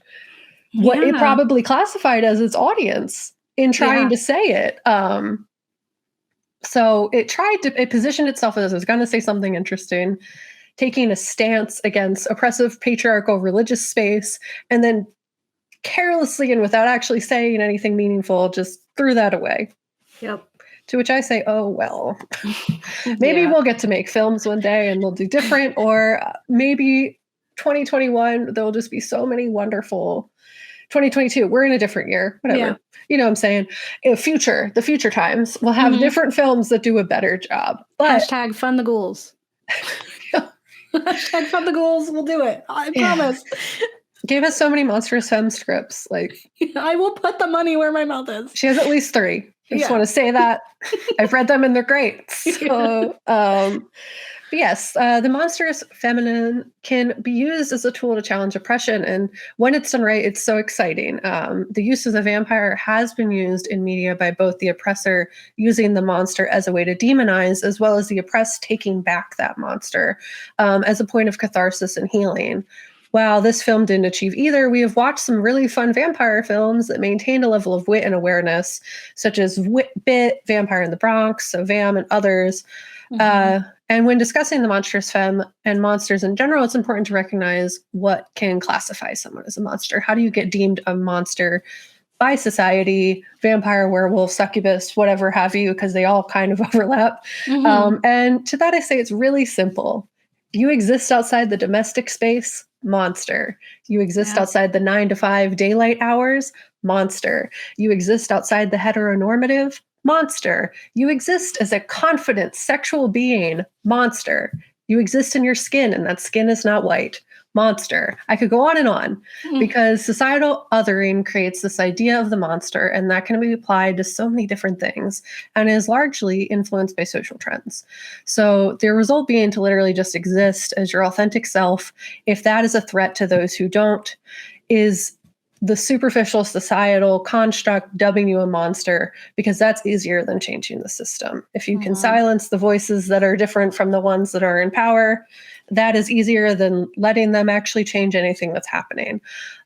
what it probably classified as its audience in trying to say it. So it positioned itself as it was going to say something interesting, taking a stance against oppressive patriarchal religious space, and then carelessly and without actually saying anything meaningful, just threw that away. To which I say, oh, well, maybe we'll get to make films one day and they'll do different, or maybe 2021, there'll just be so many wonderful 2022, we're in a different year, whatever. You know what I'm saying? In the future times, we'll have different films that do a better job. But hashtag fund the ghouls. Hashtag fund the ghouls. We'll do it. I promise. Gabe has so many monstrous femme scripts. Like I will put the money where my mouth is. She has at least 3. I just want to say that. I've read them and they're great. So, but yes, the monstrous feminine can be used as a tool to challenge oppression. And when it's done right, it's so exciting. The use of the vampire has been used in media by both the oppressor using the monster as a way to demonize, as well as the oppressed taking back that monster as a point of catharsis and healing. While this film didn't achieve either, we have watched some really fun vampire films that maintain a level of wit and awareness, such as Bit, Vampire in the Bronx, So Vam, and others. And when discussing the monstrous femme and monsters in general, it's important to recognize what can classify someone as a monster. How do you get deemed a monster bi society, vampire, werewolf, succubus, whatever have you, because they all kind of overlap. And to that, I say it's really simple. You exist outside the domestic space, monster. You exist outside the 9 to 5 daylight hours, monster. You exist outside the heteronormative, monster. You exist as a confident sexual being, monster. You exist in your skin, and that skin is not white, monster. I could go on because societal othering creates this idea of the monster, and that can be applied to so many different things and is largely influenced by social trends. So the result being to literally just exist as your authentic self, if that is a threat to those who don't, is the superficial societal construct dubbing you a monster, because that's easier than changing the system. If you can silence the voices that are different from the ones that are in power, that is easier than letting them actually change anything that's happening.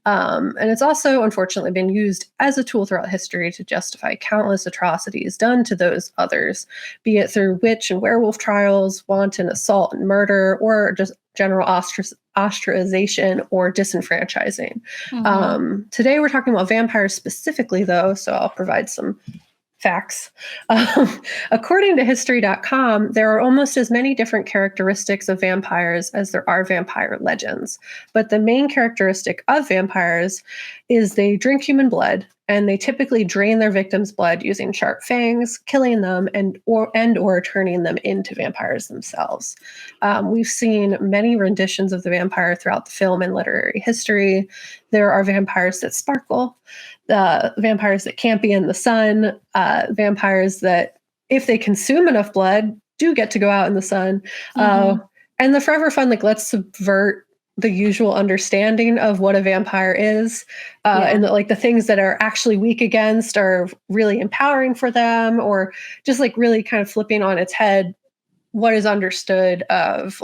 And it's also, unfortunately, been used as a tool throughout history to justify countless atrocities done to those others, be it through witch and werewolf trials, wanton assault and murder, or just general ostracization or disenfranchising. Today, we're talking about vampires specifically, though, so I'll provide some facts. According to history.com, there are almost as many different characteristics of vampires as there are vampire legends. But the main characteristic of vampires is they drink human blood, and they typically drain their victims' blood using sharp fangs, killing them and or turning them into vampires themselves. We've seen many renditions of the vampire throughout the film and literary history. There are vampires that sparkle, vampires that can't be in the sun, vampires that, if they consume enough blood, do get to go out in the sun. And the Forever Fun, let's subvert the usual understanding of what a vampire is, and the things that are actually weak against are really empowering for them, or just really kind of flipping on its head what is understood of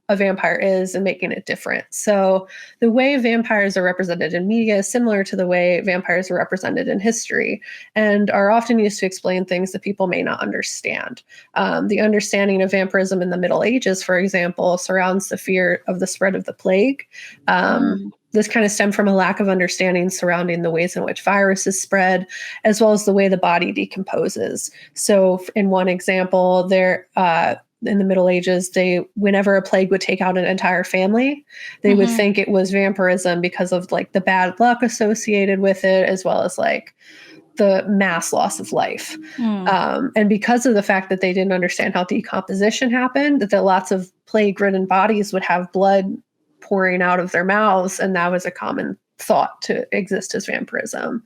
a vampire is and making it different. So the way vampires are represented in media is similar to the way vampires are represented in history, and are often used to explain things that people may not understand. The understanding of vampirism in the Middle Ages, for example, surrounds the fear of the spread of the plague. This kind of stemmed from a lack of understanding surrounding the ways in which viruses spread, as well as the way the body decomposes. So in one example, in the Middle Ages, whenever a plague would take out an entire family, they would think it was vampirism because of the bad luck associated with it, as well as the mass loss of life. And because of the fact that they didn't understand how decomposition happened, that lots of plague-ridden bodies would have blood pouring out of their mouths, and that was a common thought to exist as vampirism.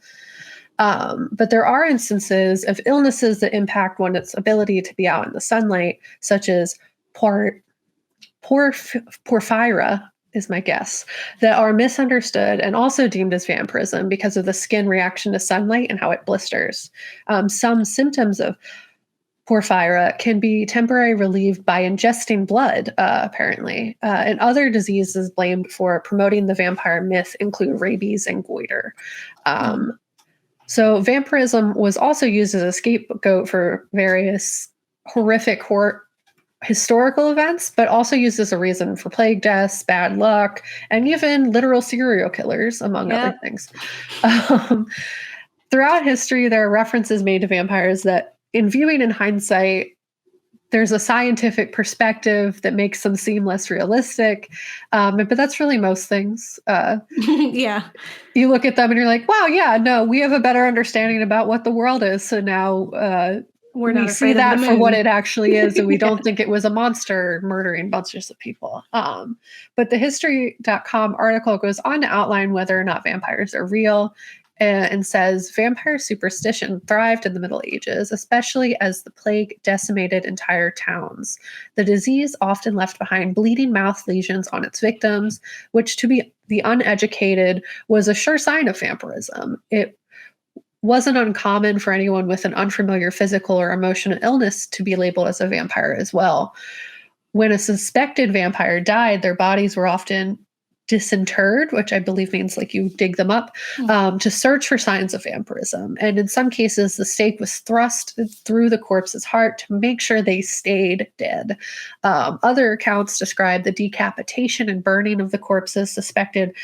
But there are instances of illnesses that impact one's ability to be out in the sunlight, such as porphyria, is my guess, that are misunderstood and also deemed as vampirism because of the skin reaction to sunlight and how it blisters. Some symptoms of porphyria can be temporarily relieved by ingesting blood, apparently. And other diseases blamed for promoting the vampire myth include rabies and goiter. So vampirism was also used as a scapegoat for various horrific historical events, but also used as a reason for plague deaths, bad luck, and even literal serial killers, among other things. Throughout history, there are references made to vampires that, in viewing in hindsight, there's a scientific perspective that makes them seem less realistic. But that's really most things. You look at them and you're like, wow, yeah, no, we have a better understanding about what the world is. So now we see that for what it actually is, and we don't think it was a monster murdering bunches of people. But the history.com article goes on to outline whether or not vampires are real, and says vampire superstition thrived in the Middle Ages, especially as the plague decimated entire towns. The disease often left behind bleeding mouth lesions on its victims, which to the uneducated was a sure sign of vampirism. It wasn't uncommon for anyone with an unfamiliar physical or emotional illness to be labeled as a vampire as well. When a suspected vampire died, their bodies were often disinterred, which I believe means you dig them up, to search for signs of vampirism. And in some cases, the stake was thrust through the corpse's heart to make sure they stayed dead. Other accounts describe the decapitation and burning of the corpses suspected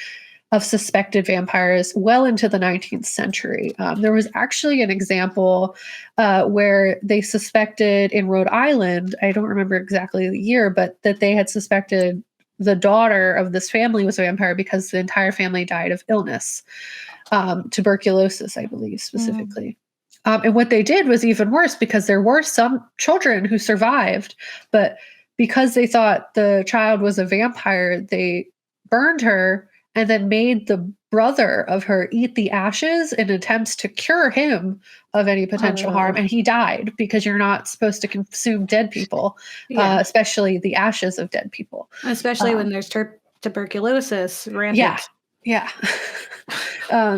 of suspected vampires well into the 19th century. There was actually an example where they suspected in Rhode Island, I don't remember exactly the year, but that they had suspected the daughter of this family was a vampire because the entire family died of illness, tuberculosis, I believe, specifically. And what they did was even worse because there were some children who survived, but because they thought the child was a vampire, they burned her and then made the brother of her eat the ashes in attempts to cure him of any potential harm. And he died because you're not supposed to consume dead people, especially the ashes of dead people. Especially when there's tuberculosis rampant. Yeah.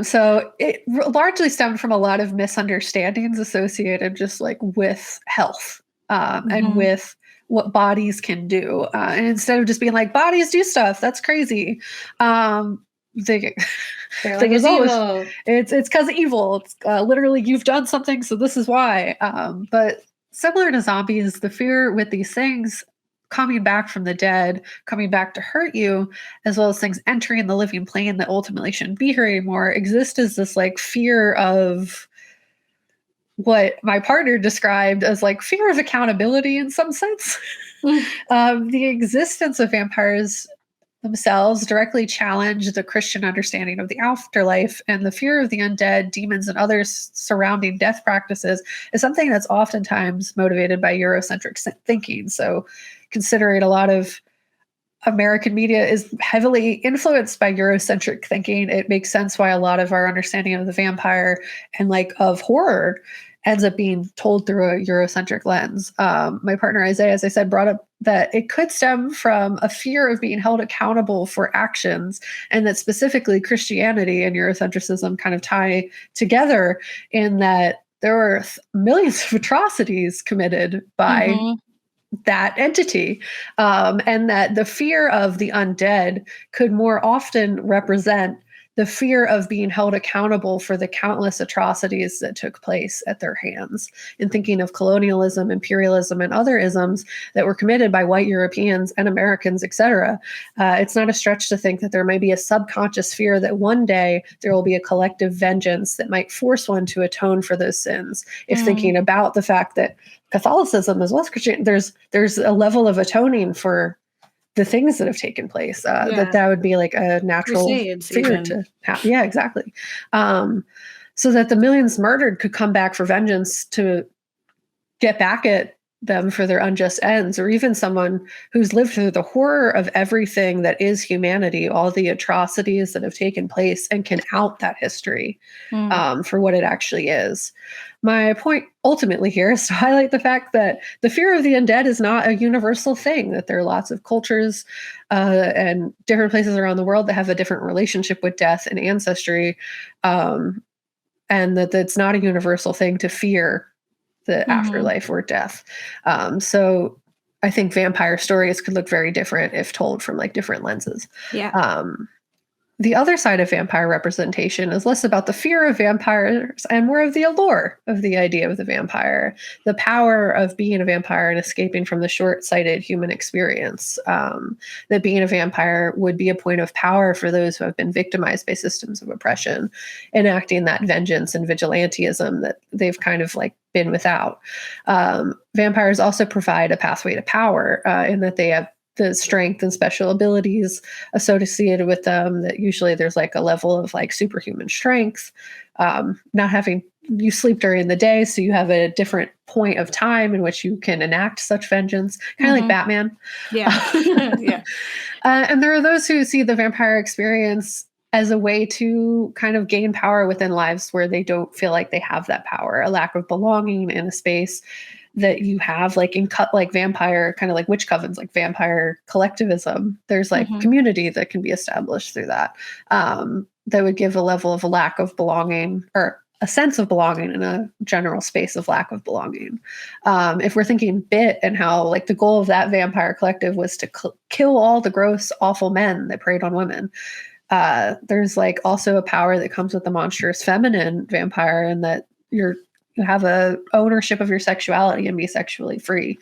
So it largely stemmed from a lot of misunderstandings associated just like with health and with what bodies can do. And instead of just being like, bodies do stuff, that's crazy. They're like, it's evil. It's because of evil. It's literally, you've done something, so this is why. But similar to zombies, the fear with these things coming back from the dead, coming back to hurt you, as well as things entering the living plane that ultimately shouldn't be here anymore, exist as this like fear of what my partner described as like fear of accountability in some sense. The existence of vampires themselves directly challenge the Christian understanding of the afterlife, and the fear of the undead, demons, and other surrounding death practices is something that's oftentimes motivated by Eurocentric thinking. So considering a lot of American media is heavily influenced by Eurocentric thinking, it makes sense why a lot of our understanding of the vampire and like of horror ends up being told through a Eurocentric lens. My partner Isaiah, as I said, brought up that it could stem from a fear of being held accountable for actions, and that specifically Christianity and Eurocentrism kind of tie together in that there were millions of atrocities committed by that entity, and that the fear of the undead could more often represent the fear of being held accountable for the countless atrocities that took place at their hands. In thinking of colonialism, imperialism, and other isms that were committed by white Europeans and Americans, etc., it's not a stretch to think that there may be a subconscious fear that one day there will be a collective vengeance that might force one to atone for those sins. If thinking about the fact that Catholicism as well as Christianity, there's a level of atoning for the things that have taken place, that would be like a natural Crusades, fear even. to have. Yeah, exactly. So that the millions murdered could come back for vengeance to get back at them for their unjust ends, or even someone who's lived through the horror of everything that is humanity, all the atrocities that have taken place, and can out that history for what it actually is. My point ultimately here is to highlight the fact that the fear of the undead is not a universal thing, that there are lots of cultures and different places around the world that have a different relationship with death and ancestry, and that it's not a universal thing to fear the afterlife or death. So I think vampire stories could look very different if told from like different lenses. The other side of vampire representation is less about the fear of vampires and more of the allure of the idea of the vampire, the power of being a vampire and escaping from the short-sighted human experience. That being a vampire would be a point of power for those who have been victimized by systems of oppression, enacting that vengeance and vigilantism that they've kind of like been without. Vampires also provide a pathway to power in that they have the strength and special abilities associated with them, that usually there's like a level of like superhuman strength, not having, you sleep during the day, so you have a different point of time in which you can enact such vengeance, kind of like Batman. And there are those who see the vampire experience as a way to kind of gain power within lives where they don't feel like they have that power, a lack of belonging in a space that you have, like in like vampire, kind of like witch covens, like vampire collectivism. There's like community that can be established through that, that would give a level of a lack of belonging, or a sense of belonging in a general space of lack of belonging. If we're thinking bit and how like the goal of that vampire collective was to kill all the gross, awful men that preyed on women, there's like also a power that comes with the monstrous feminine vampire, and that you have a ownership of your sexuality and be sexually free.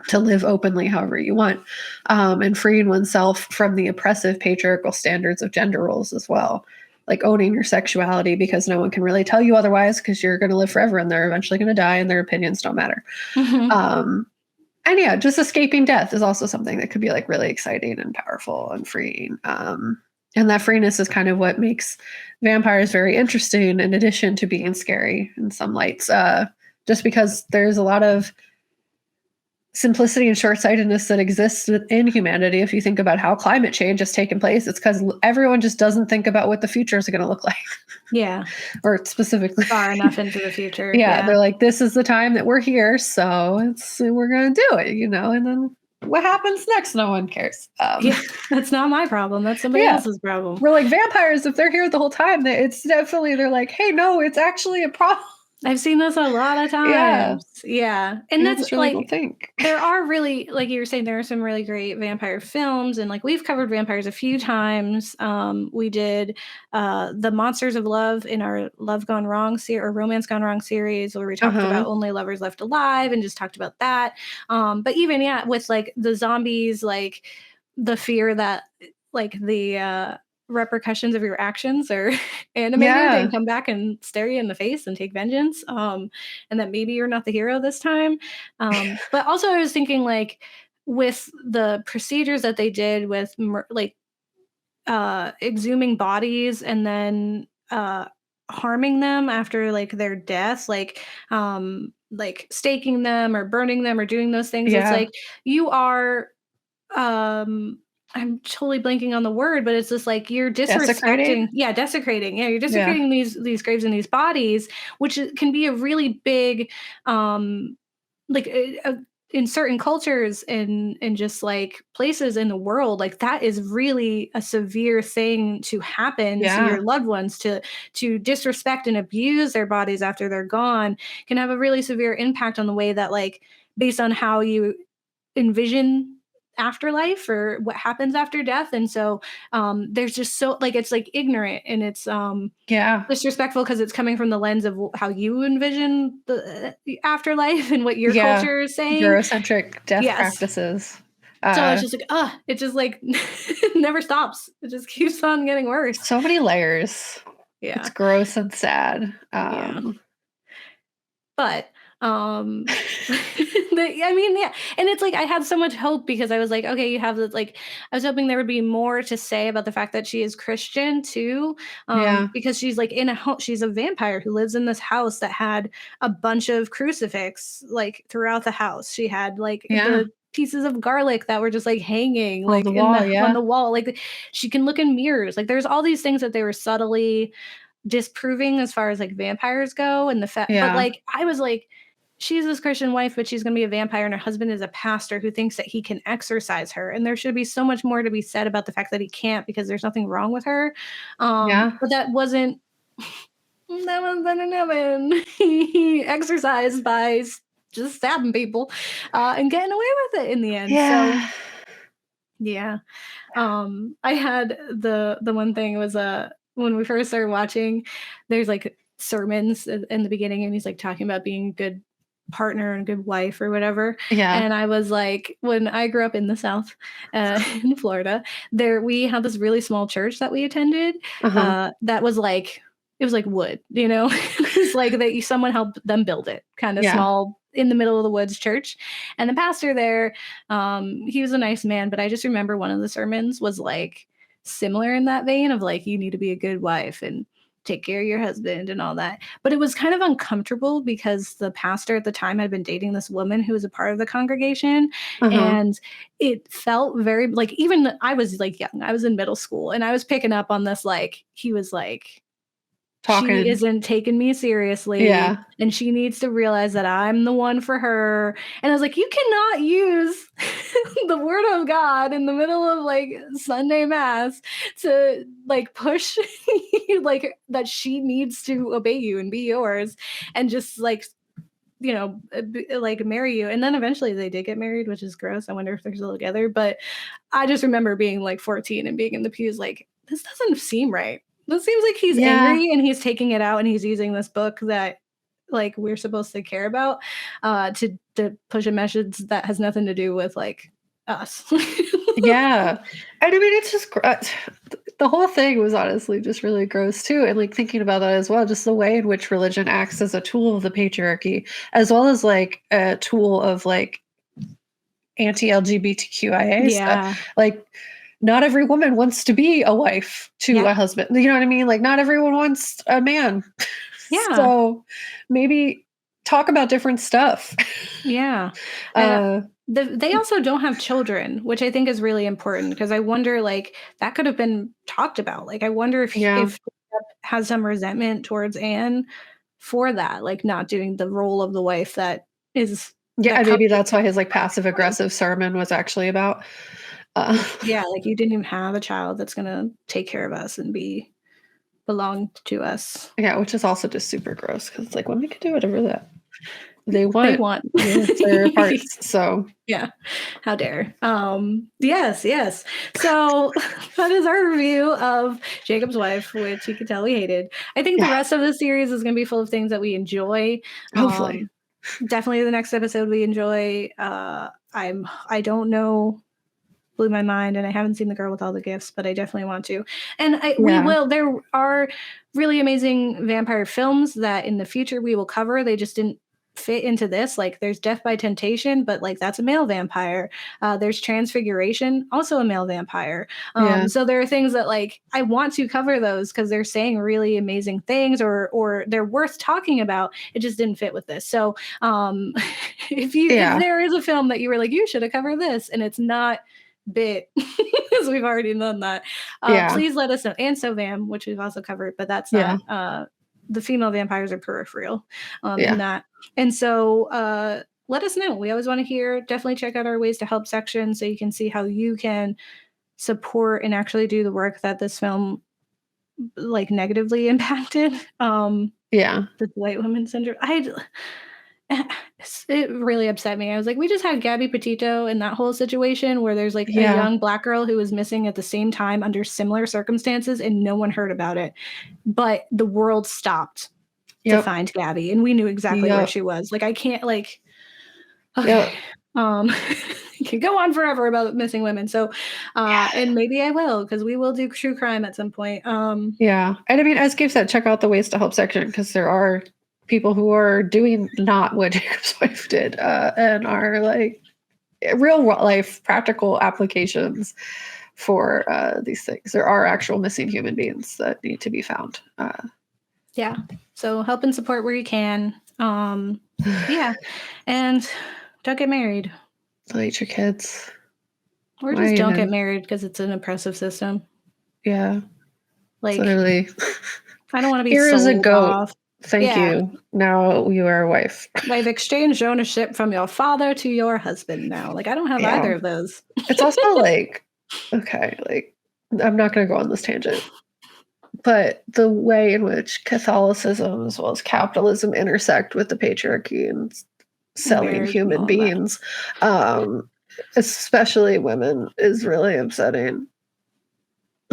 to live openly however you want, and freeing oneself from the oppressive patriarchal standards of gender roles as well. Like owning your sexuality because no one can really tell you otherwise because you're going to live forever and they're eventually going to die and their opinions don't matter. And yeah, just escaping death is also something that could be like really exciting and powerful and freeing. And that freeness is kind of what makes vampires very interesting in addition to being scary in some lights, just because there's a lot of simplicity and short-sightedness that exists in humanity. If you think about how climate change has taken place, it's because everyone just doesn't think about what the future is going to look like. Yeah. Or specifically far enough into the future. Yeah, they're like, this is the time that we're here, so we're going to do it, you know, and then what happens next? No one cares. Yeah, that's not my problem. That's somebody else's problem. We're like vampires. If they're here the whole time, it's definitely, they're like, hey, no, it's actually a problem. I've seen this a lot of times. Yeah. And that's really like, cool thing. There are really, like you were saying, there are some really great vampire films, and like we've covered vampires a few times. We did the Monsters of Love in our Love Gone Wrong or Romance Gone Wrong series, where we talked about Only Lovers Left Alive and just talked about that. But even with like the zombies, like the fear that like the repercussions of your actions are animated and come back and stare you in the face and take vengeance, and that maybe you're not the hero this time. But also I was thinking, like, with the procedures that they did with like exhuming bodies and then harming them after like their death, like staking them or burning them or doing those things, it's like you are I'm totally blanking on the word, but it's just like you're disrespecting. Desecrating. Yeah, you're desecrating these graves and these bodies, which can be a really big, like in certain cultures and just like places in the world, like that is really a severe thing to happen to your loved ones. To disrespect and abuse their bodies after they're gone can have a really severe impact on the way that, like, based on how you envision afterlife or what happens after death. And so there's just so, like, it's like ignorant and it's disrespectful because it's coming from the lens of how you envision the afterlife and what your culture is saying. Eurocentric death practices. So it's just like, it just like it never stops. It just keeps on getting worse. So many layers. Yeah. It's gross and sad. But I mean, and it's like I had so much hope because I was like, okay, you have this, like, I was hoping there would be more to say about the fact that she is Christian too, because she's like in a home, she's a vampire who lives in this house that had a bunch of crucifix like throughout the house. She had like the pieces of garlic that were just like hanging like on the wall. Like she can look in mirrors. Like there's all these things that they were subtly disproving as far as like vampires go, and the fact, but like I was like, she's this Christian wife, but she's going to be a vampire, and her husband is a pastor who thinks that he can exorcise her. And there should be so much more to be said about the fact that he can't, because there's nothing wrong with her. But that wasn't in heaven. He exorcised by just stabbing people and getting away with it in the end. So I had the one thing was when we first started watching, there's like sermons in the beginning, and he's like talking about being a good partner and good wife or whatever. And I was like, when I grew up in the South in Florida, we had this really small church that we attended that was like, it was like wood, you know. It was like that someone helped them build it, kind of small in the middle of the woods church. And the pastor there, he was a nice man, but I just remember one of the sermons was like similar in that vein of like, you need to be a good wife and take care of your husband and all that. But it was kind of uncomfortable because the pastor at the time had been dating this woman who was a part of the congregation. And it felt very like, even I was like young, I was in middle school, and I was picking up on this, like, he was like, she isn't taking me seriously, and she needs to realize that I'm the one for her. And I was like, you cannot use the word of God in the middle of like Sunday mass to like push like that she needs to obey you and be yours, and just like, you know, like marry you. And then eventually they did get married, which is gross. I wonder if they're still together. But I just remember being like 14 and being in the pews like, this doesn't seem right. It seems like he's angry and he's taking it out, and he's using this book that like we're supposed to care about, to push a message that has nothing to do with like us. Yeah. And I mean, it's just the whole thing was honestly just really gross too. And like thinking about that as well, just the way in which religion acts as a tool of the patriarchy, as well as like a tool of like anti-LGBTQIA stuff. Like, not every woman wants to be a wife to a husband. You know what I mean? Like, not everyone wants a man. Yeah. So maybe talk about different stuff. Yeah. They also don't have children, which I think is really important, because I wonder, like, that could have been talked about. Like, I wonder if Jacob has some resentment towards Anne for that, like not doing the role of the wife that is. Yeah, maybe that's why his like passive aggressive sermon was actually about. Yeah, like, you didn't even have a child that's gonna take care of us and belong to us. Yeah, which is also just super gross, because it's like women can do whatever they want. It's their parts. So yeah, how dare. Yes. So that is our review of Jacob's Wife, which you can tell we hated. I think the rest of the series is going to be full of things that we enjoy. Hopefully. Definitely the next episode we enjoy. I don't know, blew my mind, and I haven't seen The Girl with All the Gifts, but I definitely want to. And we will. There are really amazing vampire films that in the future we will cover. They just didn't fit into this. Like, there's Death by Temptation, but like that's a male vampire. There's Transfiguration, also a male vampire. So there are things that like I want to cover those because they're saying really amazing things, or they're worth talking about. It just didn't fit with this. So if there is a film that you were like, you should have covered this, and it's not bit, because we've already done that, please let us know. And Sovam, which we've also covered, but that's not the female vampires are peripheral in that. And so let us know. We always want to hear. Definitely check out our ways to help section so you can see how you can support and actually do the work that this film like negatively impacted. The white women syndrome. It really upset me. I was like, we just had Gabby Petito in that whole situation where there's like a young Black girl who was missing at the same time under similar circumstances, and no one heard about it. But the world stopped to find Gabby, and we knew exactly where she was. Like, I can't like. Okay. You can go on forever about missing women. So, and maybe I will, because we will do true crime at some point. And I mean, as Gabe said, check out the ways to help section, because there are people who are doing not what Jacob's Wife did, and are like real life practical applications for these things. There are actual missing human beings that need to be found. So help and support where you can. And don't get married. Delete your kids. Or just don't get married, because it's an oppressive system. Yeah. Like, literally. I don't want to be Here is a goat. off. Thank you. Now you are a wife. I've exchanged ownership from your father to your husband now. Like, I don't have either of those. It's also like, okay, like, I'm not going to go on this tangent, but the way in which Catholicism as well as capitalism intersect with the patriarchy and selling human beings, especially women, is really upsetting.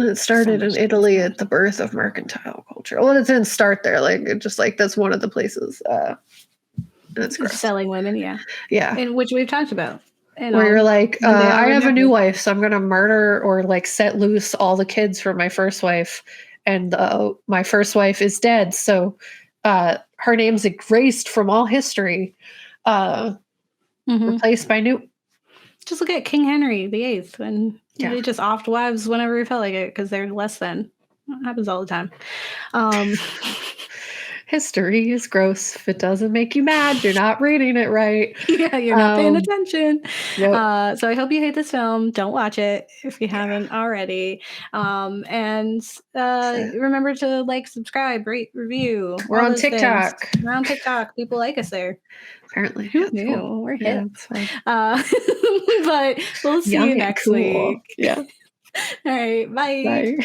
It started in Italy at the birth of mercantile culture. Well, it didn't start there. Like, it just like that's one of the places. It's gross. Selling women, yeah, and which we've talked about. Where you're like, I have a new wife, so I'm gonna murder or like set loose all the kids from my first wife, and my first wife is dead, so her name's erased from all history, replaced by new. Just look at King Henry VIII, and he just offed wives whenever he felt like it, because they're less than. It happens all the time. History is gross. If it doesn't make you mad, you're not reading it right. Yeah, you're not paying attention. So I hope you hate this film. Don't watch it if you haven't already. And remember to like, subscribe, rate, review. We're on TikTok. We're on TikTok. People like us there. Apparently. Who knew? Cool. We're hip. But we'll see you next week. Yeah. All right. Bye. Bye.